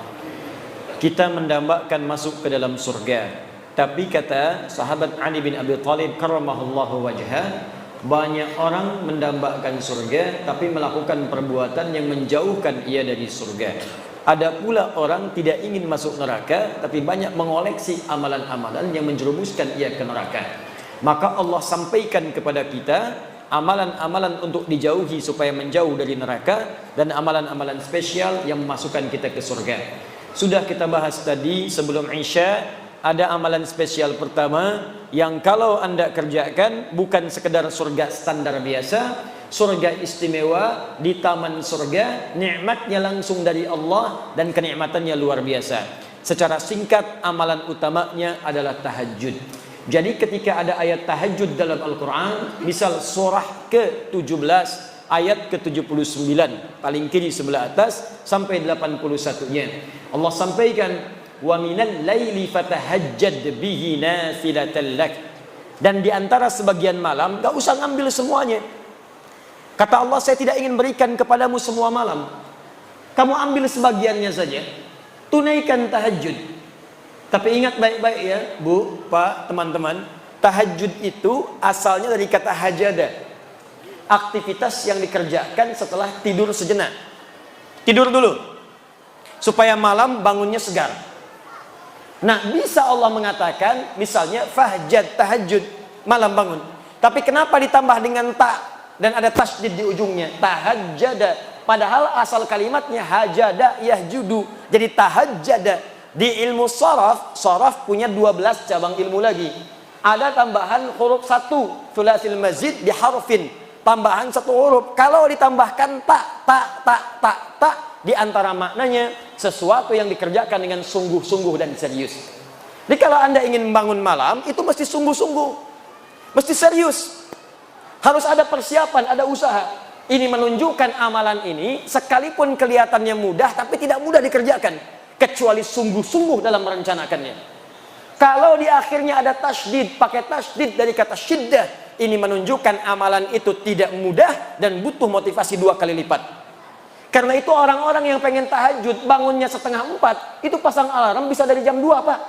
Kita mendambakan masuk ke dalam surga, Tapi kata sahabat Ali bin Abi Thalib karramallahu wajhah, banyak orang mendambakan surga tapi melakukan perbuatan yang menjauhkan ia dari surga. Ada pula orang tidak ingin masuk neraka tapi banyak mengoleksi amalan-amalan yang menjerumuskan ia ke neraka. Maka Allah sampaikan kepada kita amalan-amalan untuk dijauhi supaya menjauh dari neraka, dan amalan-amalan spesial yang memasukkan kita ke surga. Sudah kita bahas tadi sebelum Isya. Ada amalan spesial pertama yang kalau Anda kerjakan bukan sekedar surga standar biasa, surga istimewa di taman surga, nikmatnya langsung dari Allah dan kenikmatannya luar biasa. Secara singkat, amalan utamanya adalah tahajud. Jadi ketika ada ayat tahajud dalam Al-Quran, misal surah ke-17 ayat ke-79 paling kiri sebelah atas sampai 81-nya, Allah sampaikan, wa minal laili fatahajjad bihi nafilatan lak. Dan di antara sebagian malam, gak usah ngambil semuanya. Kata Allah, saya tidak ingin berikan kepadamu semua malam. Kamu ambil sebagiannya saja. Tunaikan tahajud. Tapi ingat baik-baik ya, Bu, Pak, teman-teman, tahajud itu asalnya dari kata hajada. Aktivitas yang dikerjakan setelah tidur sejenak. Tidur dulu supaya malam bangunnya segar. Nah, bisa Allah mengatakan misalnya fahjad, tahajud, malam bangun. Tapi kenapa ditambah dengan ta dan ada tasydid di ujungnya? Tahajjada. Padahal asal kalimatnya hajada yahjudu. Jadi tahajjada. Di ilmu sharaf punya 12 cabang ilmu lagi. Ada tambahan huruf 1, thulathil mazid di harfin. Tambahan 1 huruf. Kalau ditambahkan ta, di antara maknanya sesuatu yang dikerjakan dengan sungguh-sungguh dan serius. Jadi kalau Anda ingin bangun malam, itu mesti sungguh-sungguh, mesti serius, harus ada persiapan, ada usaha. Ini menunjukkan amalan ini sekalipun kelihatannya mudah, tapi tidak mudah dikerjakan kecuali sungguh-sungguh dalam merencanakannya. Kalau di akhirnya ada tasydid, pakai tasydid dari kata syiddah, ini menunjukkan amalan itu tidak mudah dan butuh motivasi 2 kali lipat. Karena itu orang-orang yang pengen tahajud bangunnya 3:30, itu pasang alarm bisa dari jam 2, Pak.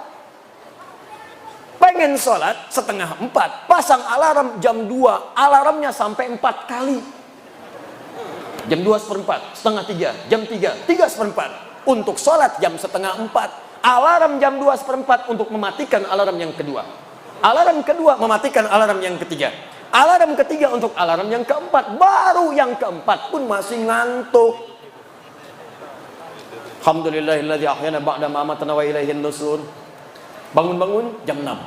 Pengen sholat 3:30, pasang alarm jam 2, alarmnya sampai 4 kali. Jam 2:15, 2:30, jam 3, 3:15. Untuk sholat jam 3:30, alarm jam 2:15 untuk mematikan alarm yang kedua. Alarm kedua mematikan alarm yang ketiga. Alarm ketiga untuk alarm yang keempat. Baru yang keempat pun masih ngantuk. Alhamdulillahilladzi ahyana ba'da ma amatana wa ilaihin nusur. Bangun-bangun jam 6.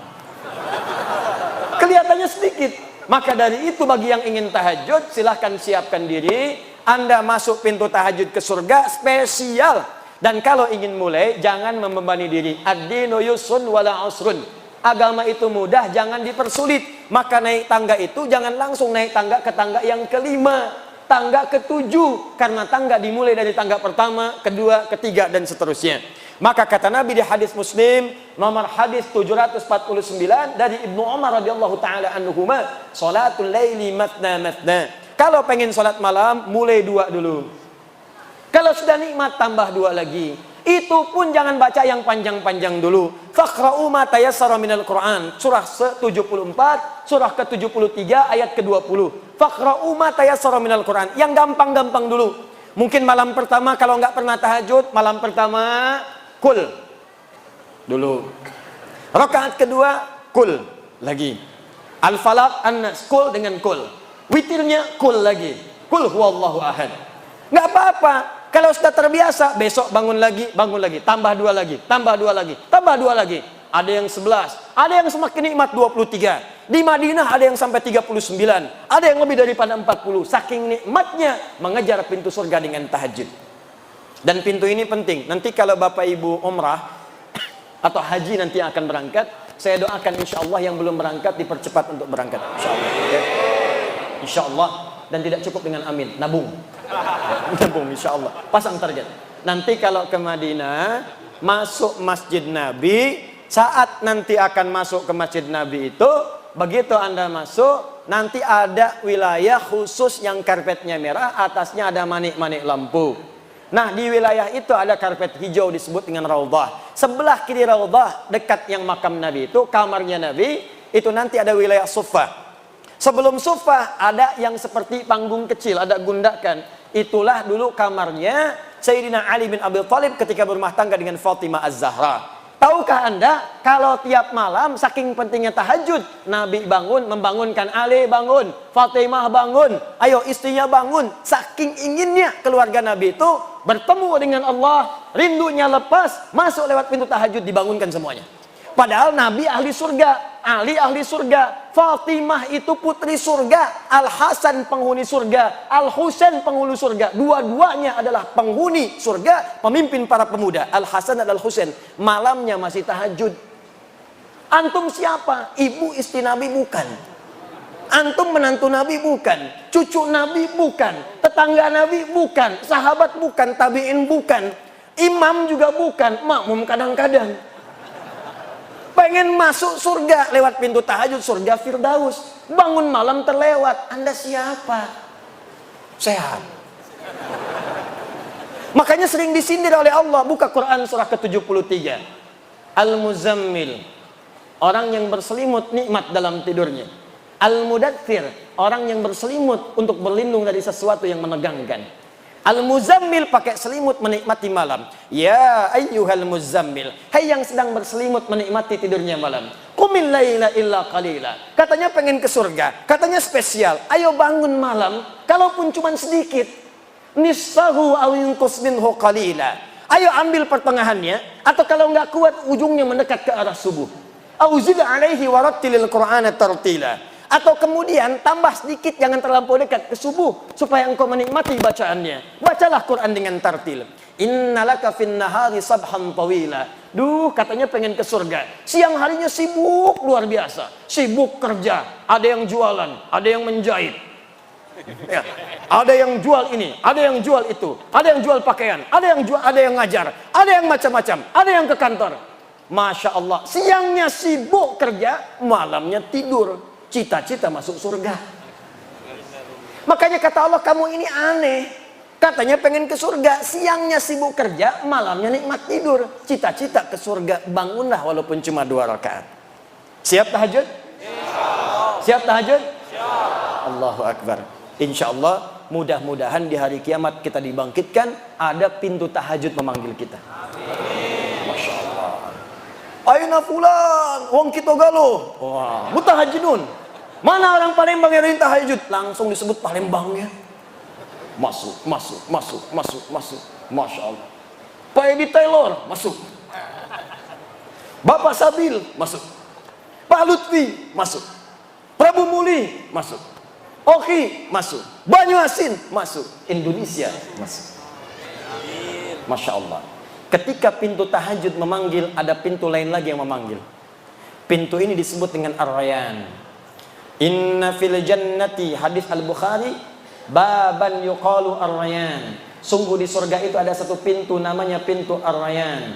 Kelihatannya sedikit. Maka dari itu bagi yang ingin tahajud, silahkan siapkan diri. Anda masuk pintu tahajud ke surga spesial. Dan kalau ingin mulai, jangan membebani diri. Ad-dinu yusrun wala usrun. Agama itu mudah, jangan dipersulit. Maka naik tangga itu jangan langsung naik tangga ke tangga yang kelima, tangga ke-7, karena tangga dimulai dari tangga pertama, kedua, ketiga, dan seterusnya. Maka kata Nabi di hadis Muslim nomor hadis 749 dari Ibnu Umar radhiyallahu taala anhuma, salatul laili matna matna. Kalau pengen salat malam mulai 2 dulu. Kalau sudah nikmat tambah 2 lagi. Itu pun jangan baca yang panjang-panjang dulu. Faqra'u ma tayassara minal Qur'an. Surah 74, surah ke-73 ayat ke-20. Faqra'u ma tayassara minal Qur'an. Yang gampang-gampang dulu. Mungkin malam pertama kalau nggak pernah tahajud, malam pertama kul dulu. Rakaat kedua kul lagi. Al-Falaq, An-Nas, kul dengan kul. Witirnya kul lagi. Kul huwallahu ahad. Nggak apa-apa. Kalau sudah terbiasa, besok bangun lagi, tambah 2 lagi, tambah 2 lagi, tambah 2 lagi. Ada yang 11, ada yang semakin nikmat 23. Di Madinah ada yang sampai 39, ada yang lebih daripada 40. Saking nikmatnya mengejar pintu surga dengan tahajud. Dan pintu ini penting. Nanti kalau Bapak Ibu umrah atau haji nanti akan berangkat, saya doakan insya Allah yang belum berangkat dipercepat untuk berangkat. Insya Allah. Ya. Insya Allah. Dan tidak cukup dengan amin, nabung. Nabung insya Allah. Pasang target. Nanti kalau ke Madinah, masuk Masjid Nabi, saat nanti akan masuk ke Masjid Nabi itu, begitu Anda masuk, nanti ada wilayah khusus yang karpetnya merah, atasnya ada manik-manik lampu. Nah, di wilayah itu ada karpet hijau disebut dengan Raudhah. Sebelah kiri Raudhah, dekat yang makam Nabi itu, kamarnya Nabi, itu nanti ada wilayah Suffah. Sebelum Suffah ada yang seperti panggung kecil, ada gundakan. Itulah dulu kamarnya Sayyidina Ali bin Abi Thalib ketika berumah tangga dengan Fatimah Az-Zahra. Tahukah Anda, kalau tiap malam saking pentingnya tahajud, Nabi bangun, membangunkan Ali bangun, Fatimah bangun, ayo istrinya bangun. Saking inginnya keluarga Nabi itu bertemu dengan Allah, rindunya lepas, masuk lewat pintu tahajud, dibangunkan semuanya. Padahal Nabi ahli surga, Ali ahli surga, Fatimah itu putri surga, Al-Hasan penghuni surga, Al-Husain penghuni surga. Dua-duanya adalah penghuni surga, pemimpin para pemuda. Al-Hasan dan Al-Husain malamnya masih tahajud. Antum siapa? Ibu istri Nabi bukan. Antum menantu Nabi bukan, cucu Nabi bukan, tetangga Nabi bukan, sahabat bukan, tabi'in bukan, imam juga bukan, makmum kadang-kadang. Pengen masuk surga lewat pintu tahajud, surga Firdaus. Bangun malam terlewat. Anda siapa? Sehat. Makanya sering disindir oleh Allah. Buka Quran surah ke-73. Al-Muzammil, orang yang berselimut nikmat dalam tidurnya. Al-Mudaththir, orang yang berselimut untuk berlindung dari sesuatu yang menegangkan. Al-Muzammil pakai selimut menikmati malam. Ya ayyuhal muzammil, hai yang sedang berselimut menikmati tidurnya malam. Qumil laila illa qalila. Katanya pengen ke surga, katanya spesial. Ayo bangun malam, kalaupun cuma sedikit. Nisfahu aw yunqus minhu qalila. Ayo ambil pertengahannya, atau kalau enggak kuat ujungnya mendekat ke arah subuh. Auzid alaihi warattilil Qur'ana tartila. Atau kemudian tambah sedikit, jangan terlampau dekat ke subuh, supaya engkau menikmati bacaannya. Bacalah Quran dengan tartil. Innalaka fin nahari sabhan tawila. Duh, katanya pengen ke surga. Siang harinya sibuk luar biasa. Sibuk kerja. Ada yang jualan, ada yang menjahit. Ya. Ada yang jual ini, ada yang jual itu, ada yang jual pakaian, ada yang ngajar, ada yang macam-macam, ada yang ke kantor. Masya Allah, siangnya sibuk kerja, malamnya tidur. Cita-cita masuk surga. Makanya kata Allah, kamu ini aneh. Katanya pengen ke surga, siangnya sibuk kerja, malamnya nikmat tidur. Cita-cita ke surga, bangunlah walaupun cuma 2 rakaat. Siap tahajud? Siap tahajud? Allahu Akbar. Insya Allah, mudah-mudahan di hari kiamat kita dibangkitkan, ada pintu tahajud memanggil kita. Masya Allah. Aina fulan, wong kita galuh. Wah, mutahajidun. Mana orang Palembang yang tahajud? Langsung disebut Palembangnya. Masuk. Masya Allah. Pak Edi Taylor, masuk. Bapak Sabil, masuk. Pak Lutfi, masuk. Prabu Muli, masuk. Oki, masuk. Banyu Asin, masuk. Indonesia, masuk. Masya Allah. Ketika pintu tahajud memanggil, ada pintu lain lagi yang memanggil. Pintu ini disebut dengan Ar-Rayyan. Inna fil jannati, hadis Al-Bukhari, baban yuqalu Ar-Rayyan. Sungguh di surga itu ada satu pintu, namanya pintu Ar-Rayyan.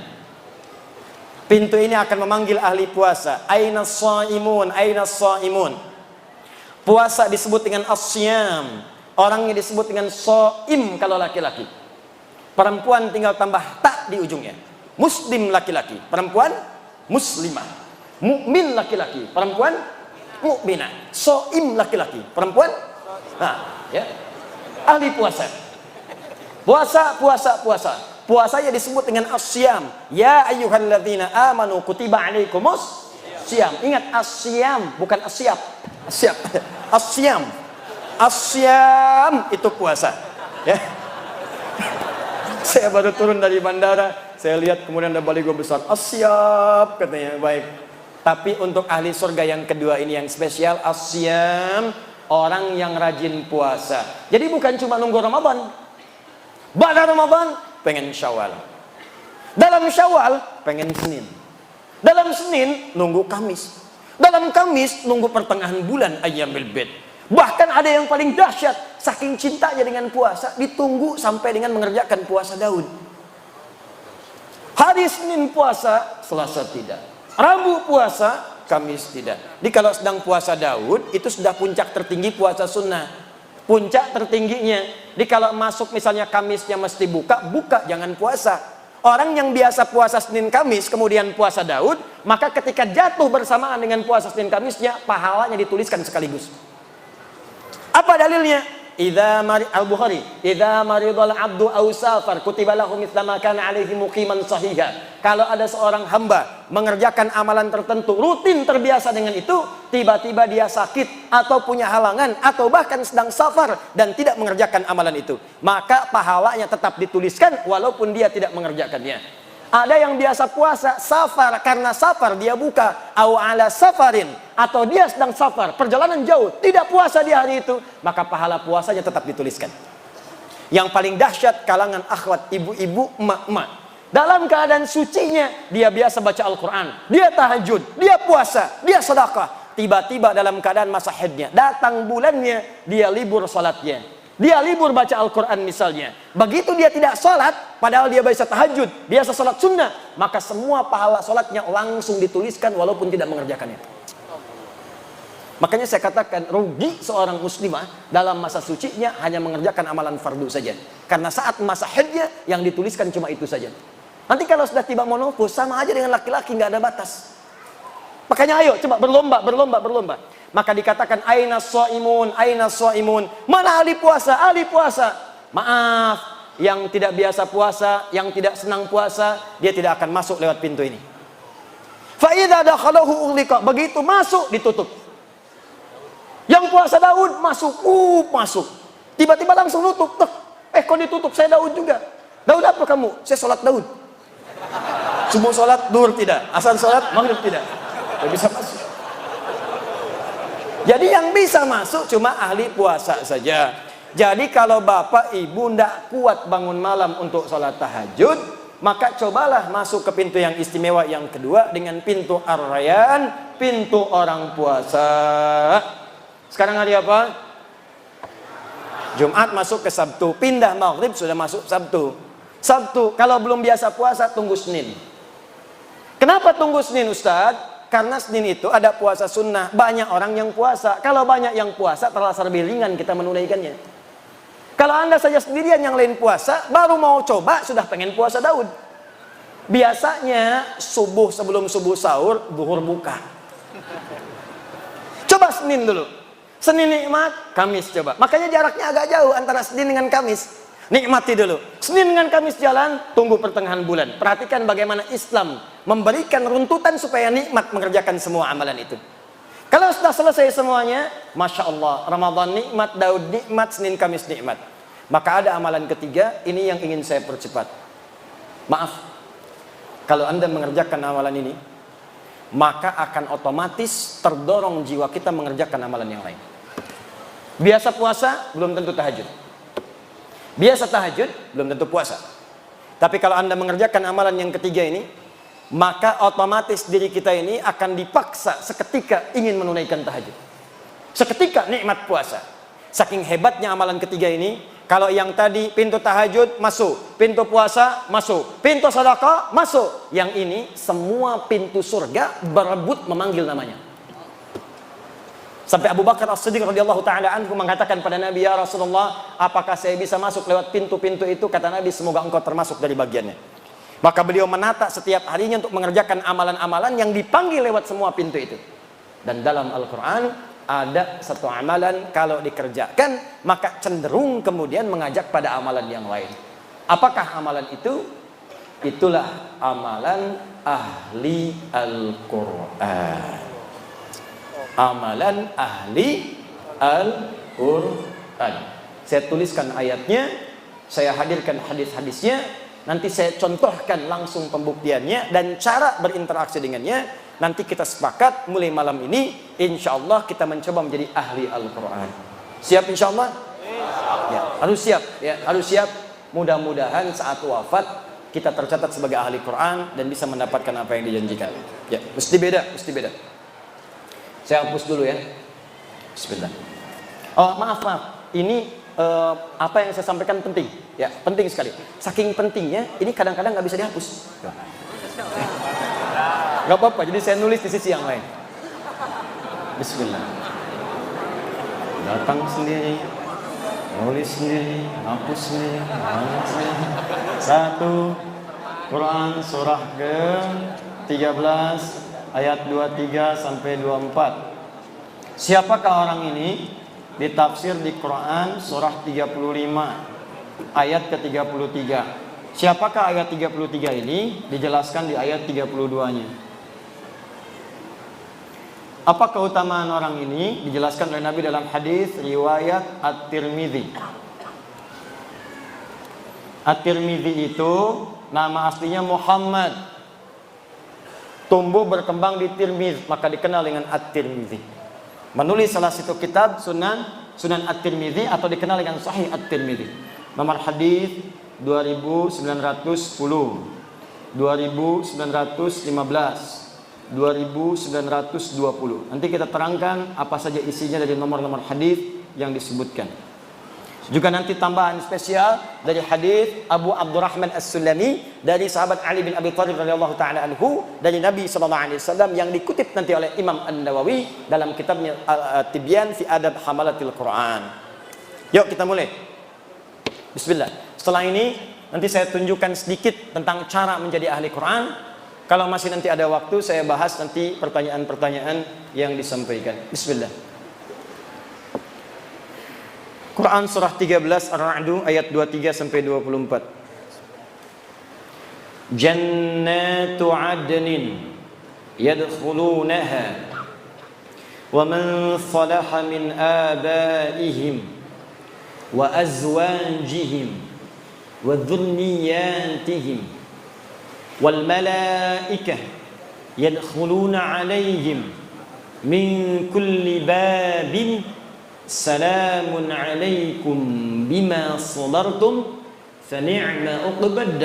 Pintu ini akan memanggil ahli puasa. Aina shaimun, aina shaimun. Puasa disebut dengan as-siyam. Orangnya disebut dengan shaim kalau laki-laki. Perempuan tinggal tambah tak di ujungnya. Muslim laki-laki, perempuan muslimah. Mukmin laki-laki, perempuan mukminah. Shaim laki-laki, perempuan ya. Ahli puasa. Puasanya disebut dengan as-siyam. Ya ayyuhalladzina amanu kutiba alaikumus siyam. Ingat as-siyam bukan as-siyab. As-siyam. As-siyam itu puasa. Ya. Saya baru turun dari bandara, saya lihat kemudian ada baligo besar. As-siyab katanya, baik. Tapi untuk ahli surga yang kedua ini yang spesial, as-siyam, orang yang rajin puasa. Jadi bukan cuma nunggu Ramadan. Pada Ramadan pengen Syawal. Dalam Syawal pengen Senin. Dalam Senin nunggu Kamis. Dalam Kamis nunggu pertengahan bulan Ayyamul Bid. Bahkan ada yang paling dahsyat, saking cintanya dengan puasa, ditunggu sampai dengan mengerjakan puasa Daud. Hari Senin puasa, Selasa tidak. Rabu puasa, Kamis tidak. Jadi kalau sedang puasa Daud, itu sudah puncak tertinggi puasa sunnah. Puncak tertingginya. Jadi kalau masuk misalnya Kamisnya mesti buka, jangan puasa. Orang yang biasa puasa Senin Kamis kemudian puasa Daud, maka ketika jatuh bersamaan dengan puasa Senin Kamisnya, pahalanya dituliskan sekaligus. Apa dalilnya? Al-Bukhari, idza maridal abdu aw safar kutiba lahu mithla ma kana alaihi muqiman sahiha. Kalau ada seorang hamba mengerjakan amalan tertentu, rutin terbiasa dengan itu, tiba-tiba dia sakit atau punya halangan atau bahkan sedang safar dan tidak mengerjakan amalan itu, maka pahalanya tetap dituliskan walaupun dia tidak mengerjakannya. Ada yang biasa puasa safar, karena safar dia buka, au ala safarin, atau dia sedang safar, perjalanan jauh, tidak puasa di hari itu, maka pahala puasanya tetap dituliskan. Yang paling dahsyat kalangan akhwat, ibu-ibu, emak-emak, dalam keadaan sucinya dia biasa baca Al-Quran, dia tahajud, dia puasa, dia sedekah. Tiba-tiba dalam keadaan masa haidnya, datang bulannya, dia libur salatnya, dia libur baca Al-Quran misalnya. Begitu dia tidak sholat, padahal dia biasa tahajud, biasa sholat sunnah, maka semua pahala sholatnya langsung dituliskan walaupun tidak mengerjakannya. Makanya saya katakan, rugi seorang muslimah dalam masa sucinya hanya mengerjakan amalan fardu saja. Karena saat masa haidnya yang dituliskan cuma itu saja. Nanti kalau sudah tiba menopause, sama aja dengan laki-laki, nggak ada batas. Makanya ayo coba berlomba. Maka dikatakan aina shaimun, mana ahli puasa, maaf, yang tidak biasa puasa, yang tidak senang puasa, dia tidak akan masuk lewat pintu ini. Fa idza dakhalahu ughliqa, begitu masuk ditutup. Yang puasa Daud masuk, tiba-tiba langsung nutup. Kok ditutup? Saya Daud juga. Daud apa kamu? Saya sholat Daud. Subuh sholat, duhur tidak, asar sholat, maghrib tidak. Tidak bisa masuk. Jadi yang bisa masuk cuma ahli puasa saja. Jadi kalau bapak ibu tidak kuat bangun malam untuk sholat tahajud, maka cobalah masuk ke pintu yang istimewa yang kedua dengan pintu Ar-Rayyan, pintu orang puasa. Sekarang hari apa? Jumat masuk ke Sabtu, pindah maghrib sudah masuk Sabtu. Kalau belum biasa puasa tunggu Senin. Kenapa tunggu Senin, Ustadz? Karena Senin itu ada puasa sunnah, banyak orang yang puasa. Kalau banyak yang puasa, terasa lebih ringan kita menunaikannya. Kalau anda saja sendirian yang lain puasa, baru mau coba sudah pengen puasa Daud. Biasanya subuh, sebelum subuh sahur, zuhur buka. Coba Senin dulu. Senin nikmat, Kamis coba. Makanya jaraknya agak jauh antara Senin dengan Kamis. Nikmati dulu. Senin dengan Kamis jalan, tunggu pertengahan bulan. Perhatikan bagaimana Islam memberikan runtutan supaya nikmat mengerjakan semua amalan itu. Kalau sudah selesai semuanya, Masya Allah, Ramadan nikmat, Daud nikmat, Senin Kamis nikmat. Maka ada amalan ketiga, ini yang ingin saya percepat. Maaf, kalau anda mengerjakan amalan ini, maka akan otomatis terdorong jiwa kita mengerjakan amalan yang lain. Biasa puasa, belum tentu tahajud. Biasa tahajud, belum tentu puasa. Tapi kalau anda mengerjakan amalan yang ketiga ini, maka otomatis diri kita ini akan dipaksa seketika ingin menunaikan tahajud. Seketika nikmat puasa. Saking hebatnya amalan ketiga ini, kalau yang tadi pintu tahajud masuk, pintu puasa masuk, pintu sedekah masuk, yang ini semua pintu surga berebut memanggil namanya. Sampai Abu Bakar As-Siddiq radhiyallahu taala anhu mengatakan pada Nabi, ya Rasulullah, apakah saya bisa masuk lewat pintu-pintu itu? Kata Nabi, semoga engkau termasuk dari bagiannya. Maka beliau menata setiap harinya untuk mengerjakan amalan-amalan yang dipanggil lewat semua pintu itu. Dan dalam Al-Quran ada satu amalan kalau dikerjakan maka cenderung kemudian mengajak pada amalan yang lain. Apakah amalan itu? Itulah amalan ahli Al-Quran. Amalan ahli Al-Quran. Saya tuliskan ayatnya, saya hadirkan hadis-hadisnya, nanti saya contohkan langsung pembuktiannya dan cara berinteraksi dengannya. Nanti kita sepakat mulai malam ini, insya Allah kita mencoba menjadi ahli Al-Quran. Siap insya Allah? Ya, harus siap. Ya, harus siap. Mudah-mudahan saat wafat kita tercatat sebagai ahli Quran dan bisa mendapatkan apa yang dijanjikan. Ya, mesti beda. Saya hapus dulu ya. Bismillah. Oh, maaf. Ini apa yang saya sampaikan penting. Ya, penting sekali. Saking pentingnya, ini kadang-kadang nggak bisa dihapus. Nggak apa-apa, jadi saya nulis di sisi yang lain. Bismillah. Datang sendiri. Tulis sendiri, hapus sendiri, hapus sendiri. 1 Quran surah ke-13 ayat 23 sampai 24. Siapakah orang ini? Ditafsir di Quran surah 35 ayat ke-33. Siapakah ayat 33 ini? Dijelaskan di ayat 32-nya. Apa keutamaan orang ini? Dijelaskan oleh Nabi dalam hadis riwayat At-Tirmidzi. At-Tirmidzi itu nama aslinya Muhammad. Tumbuh berkembang di Tirmidz, maka dikenal dengan At-Tirmidzi. Menulis salah satu kitab Sunan At-Tirmidzi atau dikenal dengan Sahih At-Tirmidzi. Nomor hadis 2910, 2915, 2920. Nanti kita terangkan apa saja isinya dari nomor-nomor hadis yang disebutkan. Juga nanti tambahan spesial dari hadis Abu Abdurrahman As-Sulami dari sahabat Ali bin Abi Thalib radhiyallahu taala anhu dari Nabi sallallahu alaihi wasallam yang dikutip nanti oleh Imam An-Nawawi dalam kitabnya Tibyan fi Adab Hamalatil Quran. Yuk kita mulai. Bismillah. Setelah ini nanti saya tunjukkan sedikit tentang cara menjadi ahli Quran. Kalau masih nanti ada waktu, saya bahas nanti pertanyaan-pertanyaan yang disampaikan. Bismillah. Quran surah 13 Ar-Ra'd ayat 23 sampai 24. Jannatu 'adnin yadkhulunaha wa man salaha min abaihim wa azwajihim wa dhurriyyatihim wal malaikah yadkhuluna 'alaihim min kulli babin salamun 'alaikum bima sabartum fa ni'ma uqbad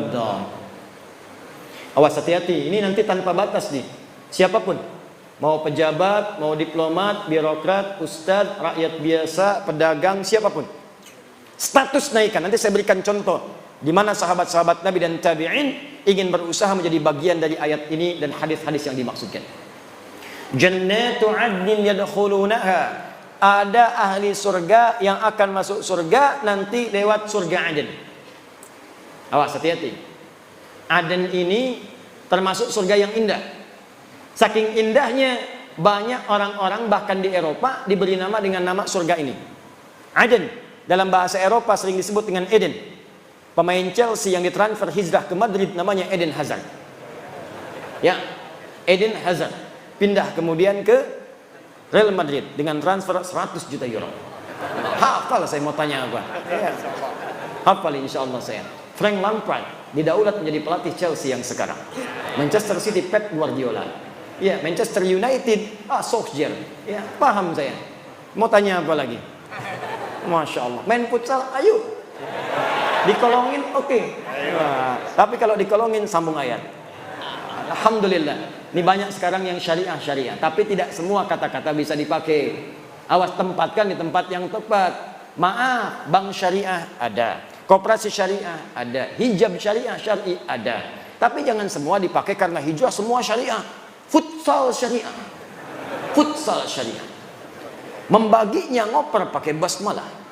dar. Awas, hati-hati, ini nanti tanpa batas nih. Siapapun, mau pejabat, mau diplomat, birokrat, ustadz, rakyat biasa, pedagang, siapapun. Status naikkan. Nanti saya berikan contoh di mana sahabat-sahabat Nabi dan tabi'in ingin berusaha menjadi bagian dari ayat ini dan hadis-hadis yang dimaksudkan. Jannatu 'adnin yadkhulunaha. Ada ahli surga yang akan masuk surga nanti lewat surga Aden. Awas, hati-hati. Aden ini termasuk surga yang indah. Saking indahnya banyak orang-orang bahkan di Eropa diberi nama dengan nama surga ini. Aden dalam bahasa Eropa sering disebut dengan Eden. Pemain Chelsea yang ditransfer hijrah ke Madrid namanya Eden Hazard. Ya, Eden Hazard pindah kemudian ke Real Madrid dengan transfer 100 juta euro. Hafal saya mau tanya apa? Ya. Hafal insyaallah saya. Frank Lampard didaulat menjadi pelatih Chelsea yang sekarang. Manchester City Pep Guardiola. Ya, Manchester United Solskjaer. Ya, paham saya. Mau tanya apa lagi? Masya Allah. Main futsal, ayo. Dikolongin, oke. Nah, tapi kalau dikolongin sambung ayat. Alhamdulillah. Ini banyak sekarang yang syariah. Tapi tidak semua kata-kata bisa dipakai. Awas, tempatkan di tempat yang tepat. Maaf, bank syariah ada. Koperasi syariah ada. Hijab syariah syar'i ada. Tapi jangan semua dipakai karena hijab semua syariah. Futsal syariah. Membaginya ngoper pakai basmalah.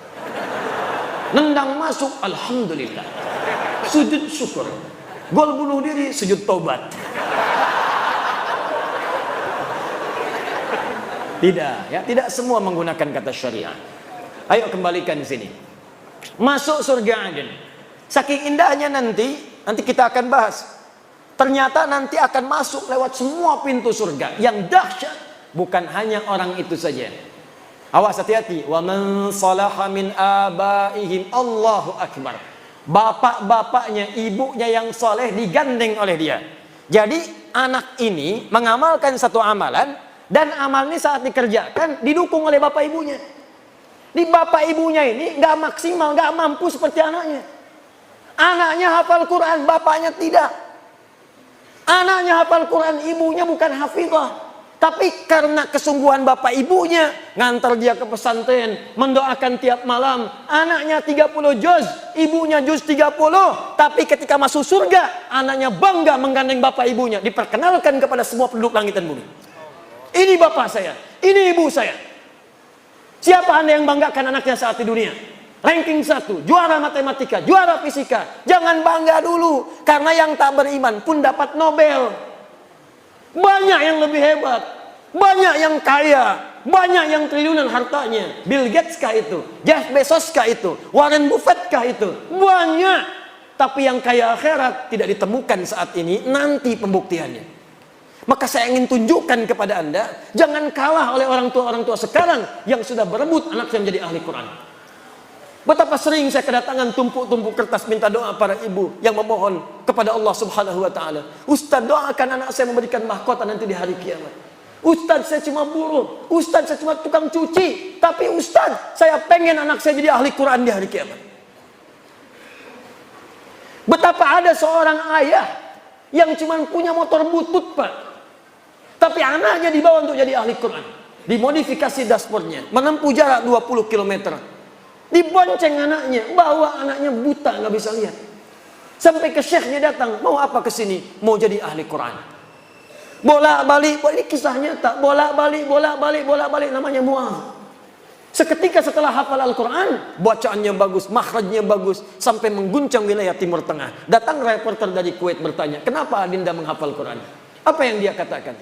Nendang masuk, alhamdulillah. Sujud syukur. Gol bunuh diri, sujud tobat. Tidak, ya, tidak semua menggunakan kata syariah. Ayo kembalikan di sini. Masuk surga Aden. Saking indahnya nanti kita akan bahas. Ternyata nanti akan masuk lewat semua pintu surga. Yang dahsyat bukan hanya orang itu saja. Awas, hati-hati. Wa man salaha min abaihim, Allahu akbar. Bapak-bapaknya, ibunya yang soleh digandeng oleh dia. Jadi anak ini mengamalkan satu amalan dan amal ini saat dikerjakan didukung oleh bapak ibunya. Di bapak ibunya ini nggak maksimal, nggak mampu seperti anaknya. Anaknya hafal Quran, bapaknya tidak. Anaknya hafal Quran, ibunya bukan hafizah. Tapi karena kesungguhan bapak ibunya, ngantar dia ke pesantren, mendoakan tiap malam. Anaknya 30 juz, ibunya juz 30. Tapi ketika masuk surga, anaknya bangga menggandeng bapak ibunya. Diperkenalkan kepada semua penduduk langit dan bumi. Ini bapak saya, ini ibu saya. Siapa Anda yang banggakan anaknya saat di dunia? Ranking 1, juara matematika, juara fisika. Jangan bangga dulu, karena yang tak beriman pun dapat Nobel. Banyak yang lebih hebat, banyak yang kaya, banyak yang triliunan hartanya. Bill Gates kah itu? Jeff Bezos kah itu? Warren Buffett kah itu? Banyak. Tapi yang kaya akhirat tidak ditemukan saat ini, nanti pembuktiannya. Maka saya ingin tunjukkan kepada Anda, jangan kalah oleh orang tua sekarang yang sudah berebut anak saya menjadi ahli Quran. Betapa sering saya kedatangan tumpuk-tumpuk kertas minta doa para ibu yang memohon kepada Allah Subhanahu wa taala. Ustaz, doakan anak saya memberikan mahkota nanti di hari kiamat. Ustaz, saya cuma buruh. Ustaz, saya cuma tukang cuci. Tapi Ustaz, saya pengen anak saya jadi ahli Quran di hari kiamat. Betapa ada seorang ayah yang cuma punya motor butut, Pak. Tapi anaknya dibawa untuk jadi ahli Quran. Dimodifikasi dashboardnya, menempuh jarak 20 km. Dibonceng anaknya, bawa anaknya buta, nggak bisa lihat. Sampai ke syekhnya datang, mau apa ke sini? Mau jadi ahli Quran. Bolak-balik, ini kisah nyata. Bolak-balik, namanya Mu'adz. Seketika setelah hafal Al-Quran, bacaannya bagus, makhrajnya bagus, sampai mengguncang wilayah Timur Tengah. Datang reporter dari Kuwait bertanya, kenapa Adinda menghafal Quran? Apa yang dia katakan?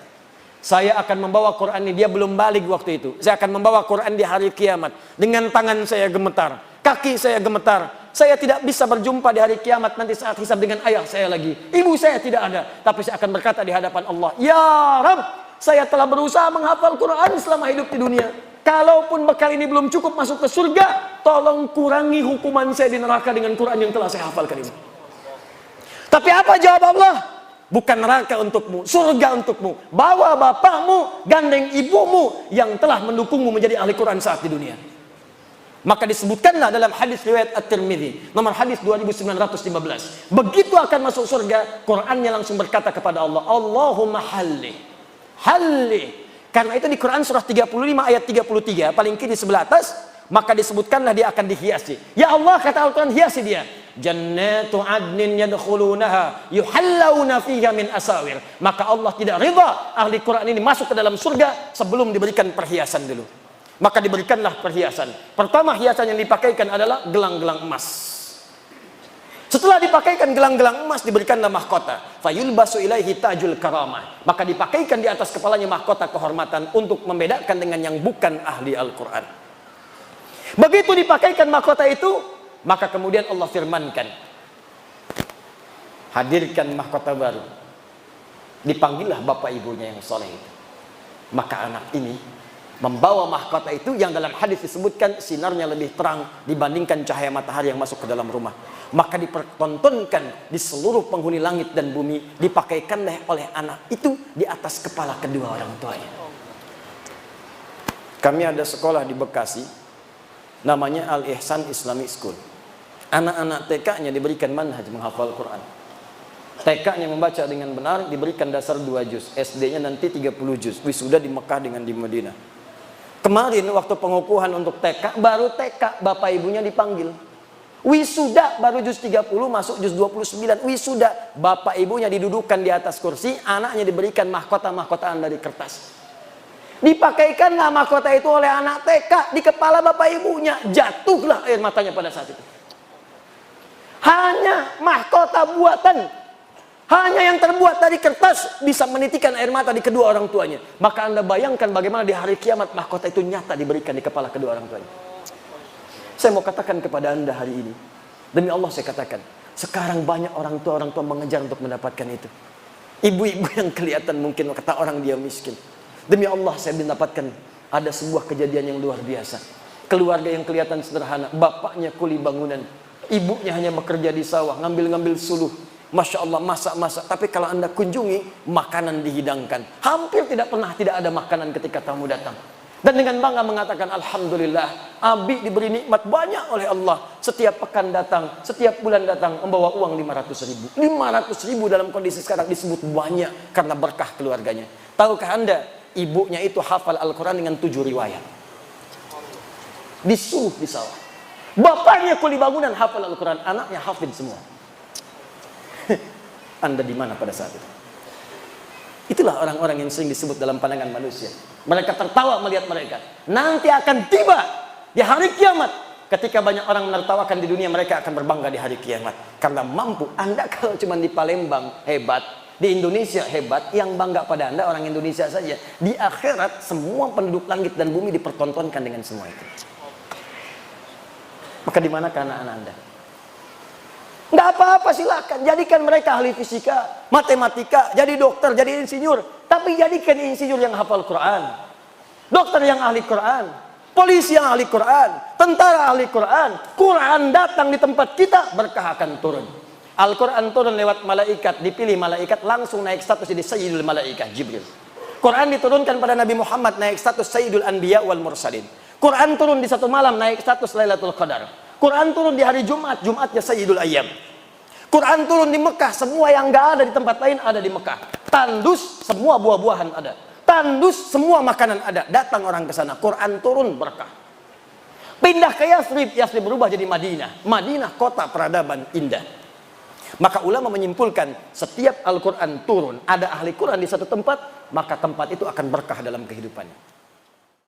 Saya akan membawa Quran ini, dia belum balik waktu itu. Saya akan membawa Quran di hari kiamat. Dengan tangan saya gemetar, kaki saya gemetar. Saya tidak bisa berjumpa di hari kiamat nanti saat hisab dengan ayah saya lagi. Ibu saya tidak ada. Tapi saya akan berkata di hadapan Allah, ya Rabb, saya telah berusaha menghafal Quran selama hidup di dunia. Kalaupun bekal ini belum cukup masuk ke surga, tolong kurangi hukuman saya di neraka dengan Quran yang telah saya hafalkan ini. Tapi apa jawab Allah? Bukan neraka untukmu, surga untukmu. Bawa bapakmu, gandeng ibumu yang telah mendukungmu menjadi ahli Quran saat di dunia. Maka disebutkanlah dalam hadis riwayat At-Tirmidzi, nomor hadis 2915. Begitu akan masuk surga, Qurannya langsung berkata kepada Allah, Allahumma halli. Karena itu di Quran surah 35 ayat 33, paling kiri sebelah atas, maka disebutkanlah dia akan dihiasi. Ya Allah, kata Al-Quran, hiasi dia. Jannatu adnin yadkhulunaha yuhallawna fiha min asawir. Maka Allah tidak ridha ahli Quran ini masuk ke dalam surga sebelum diberikan perhiasan dulu. Maka diberikanlah perhiasan. Pertama hiasan yang dipakaikan adalah gelang-gelang emas. Setelah dipakaikan gelang-gelang emas, diberikanlah mahkota. Fayulbasu ilaihi tajul karamah. Maka dipakaikan di atas kepalanya mahkota kehormatan untuk membedakan dengan yang bukan ahli Al-Quran. Begitu dipakaikan mahkota itu, maka kemudian Allah firmankan, hadirkan mahkota baru. Dipanggillah bapak ibunya yang soleh itu. Maka anak ini membawa mahkota itu yang dalam hadis disebutkan sinarnya lebih terang dibandingkan cahaya matahari yang masuk ke dalam rumah. Maka dipertontonkan di seluruh penghuni langit dan bumi, dipakaikanlah oleh anak itu di atas kepala kedua orang tuanya. Kami ada sekolah di Bekasi, namanya Al-Ihsan Islamic School. Anak-anak TK-nya diberikan manhaj menghafal Quran. TK-nya membaca dengan benar, diberikan dasar 2 juz. SD-nya nanti 30 juz. Wisuda di Mekah dengan di Madinah. Kemarin waktu pengukuhan untuk TK, baru TK bapak ibunya dipanggil. Wisuda baru juz 30 masuk juz 29. Wisuda bapak ibunya didudukan di atas kursi, anaknya diberikan mahkota-mahkotaan dari kertas. Dipakaikanlah mahkota itu oleh anak TK di kepala bapak ibunya. Jatuhlah air matanya pada saat itu. Hanya mahkota buatan, hanya yang terbuat dari kertas bisa menitikan air mata di kedua orang tuanya. Maka Anda bayangkan bagaimana di hari kiamat mahkota itu nyata diberikan di kepala kedua orang tuanya. Saya mau katakan kepada Anda hari ini, demi Allah saya katakan, sekarang banyak orang tua mengejar untuk mendapatkan itu. Ibu-ibu yang kelihatan mungkin kata orang dia miskin. Demi Allah saya mendapatkan ada sebuah kejadian yang luar biasa. Keluarga yang kelihatan sederhana, bapaknya kuli bangunan, ibunya hanya bekerja di sawah, ngambil-ngambil suluh. Masya Allah, masak-masak. Tapi kalau Anda kunjungi, makanan dihidangkan. Hampir tidak pernah tidak ada makanan ketika tamu datang. Dan dengan bangga mengatakan, Alhamdulillah, Abi diberi nikmat banyak oleh Allah. Setiap pekan datang, setiap bulan datang, membawa uang 500.000. 500.000 dalam kondisi sekarang disebut banyak karena berkah keluarganya. Tahukah Anda, ibunya itu hafal Al-Quran dengan 7 riwayat. Disuruh di sawah. Bapaknya kuli bangunan hafal Al-Quran, anaknya hafid semua. Anda di mana pada saat itu? Itulah orang-orang yang sering disebut dalam pandangan manusia. Mereka tertawa melihat mereka. Nanti akan tiba di hari kiamat. Ketika banyak orang menertawakan di dunia, mereka akan berbangga di hari kiamat. Karena mampu. Anda kalau cuma di Palembang hebat, di Indonesia hebat, yang bangga pada Anda orang Indonesia saja. Di akhirat semua penduduk langit dan bumi dipertontonkan dengan semua itu. Maka di mana anak-anak Anda? Nggak apa-apa, silakan. Jadikan mereka ahli fisika, matematika, jadi dokter, jadi insinyur. Tapi jadikan insinyur yang hafal Quran, dokter yang ahli Quran, polisi yang ahli Quran, tentara ahli Quran. Quran datang di tempat kita, berkah akan turun. Al-Quran turun lewat malaikat, dipilih malaikat, langsung naik status jadi Sayyidul Malaikah, Jibril. Quran diturunkan pada Nabi Muhammad, naik status Sayyidul Anbiya wal Mursalin. Quran turun di satu malam, naik status Lailatul Qadar. Quran turun di hari Jumat, Jumatnya Sayyidul Ayyam. Quran turun di Mekah, semua yang nggak ada di tempat lain ada di Mekah. Tandus, semua buah-buahan ada. Tandus, semua makanan ada. Datang orang ke sana, Quran turun berkah. Pindah ke Yathrib, Yathrib berubah jadi Madinah. Madinah kota peradaban indah. Maka ulama menyimpulkan, setiap Al-Quran turun, ada ahli Quran di satu tempat, maka tempat itu akan berkah dalam kehidupannya.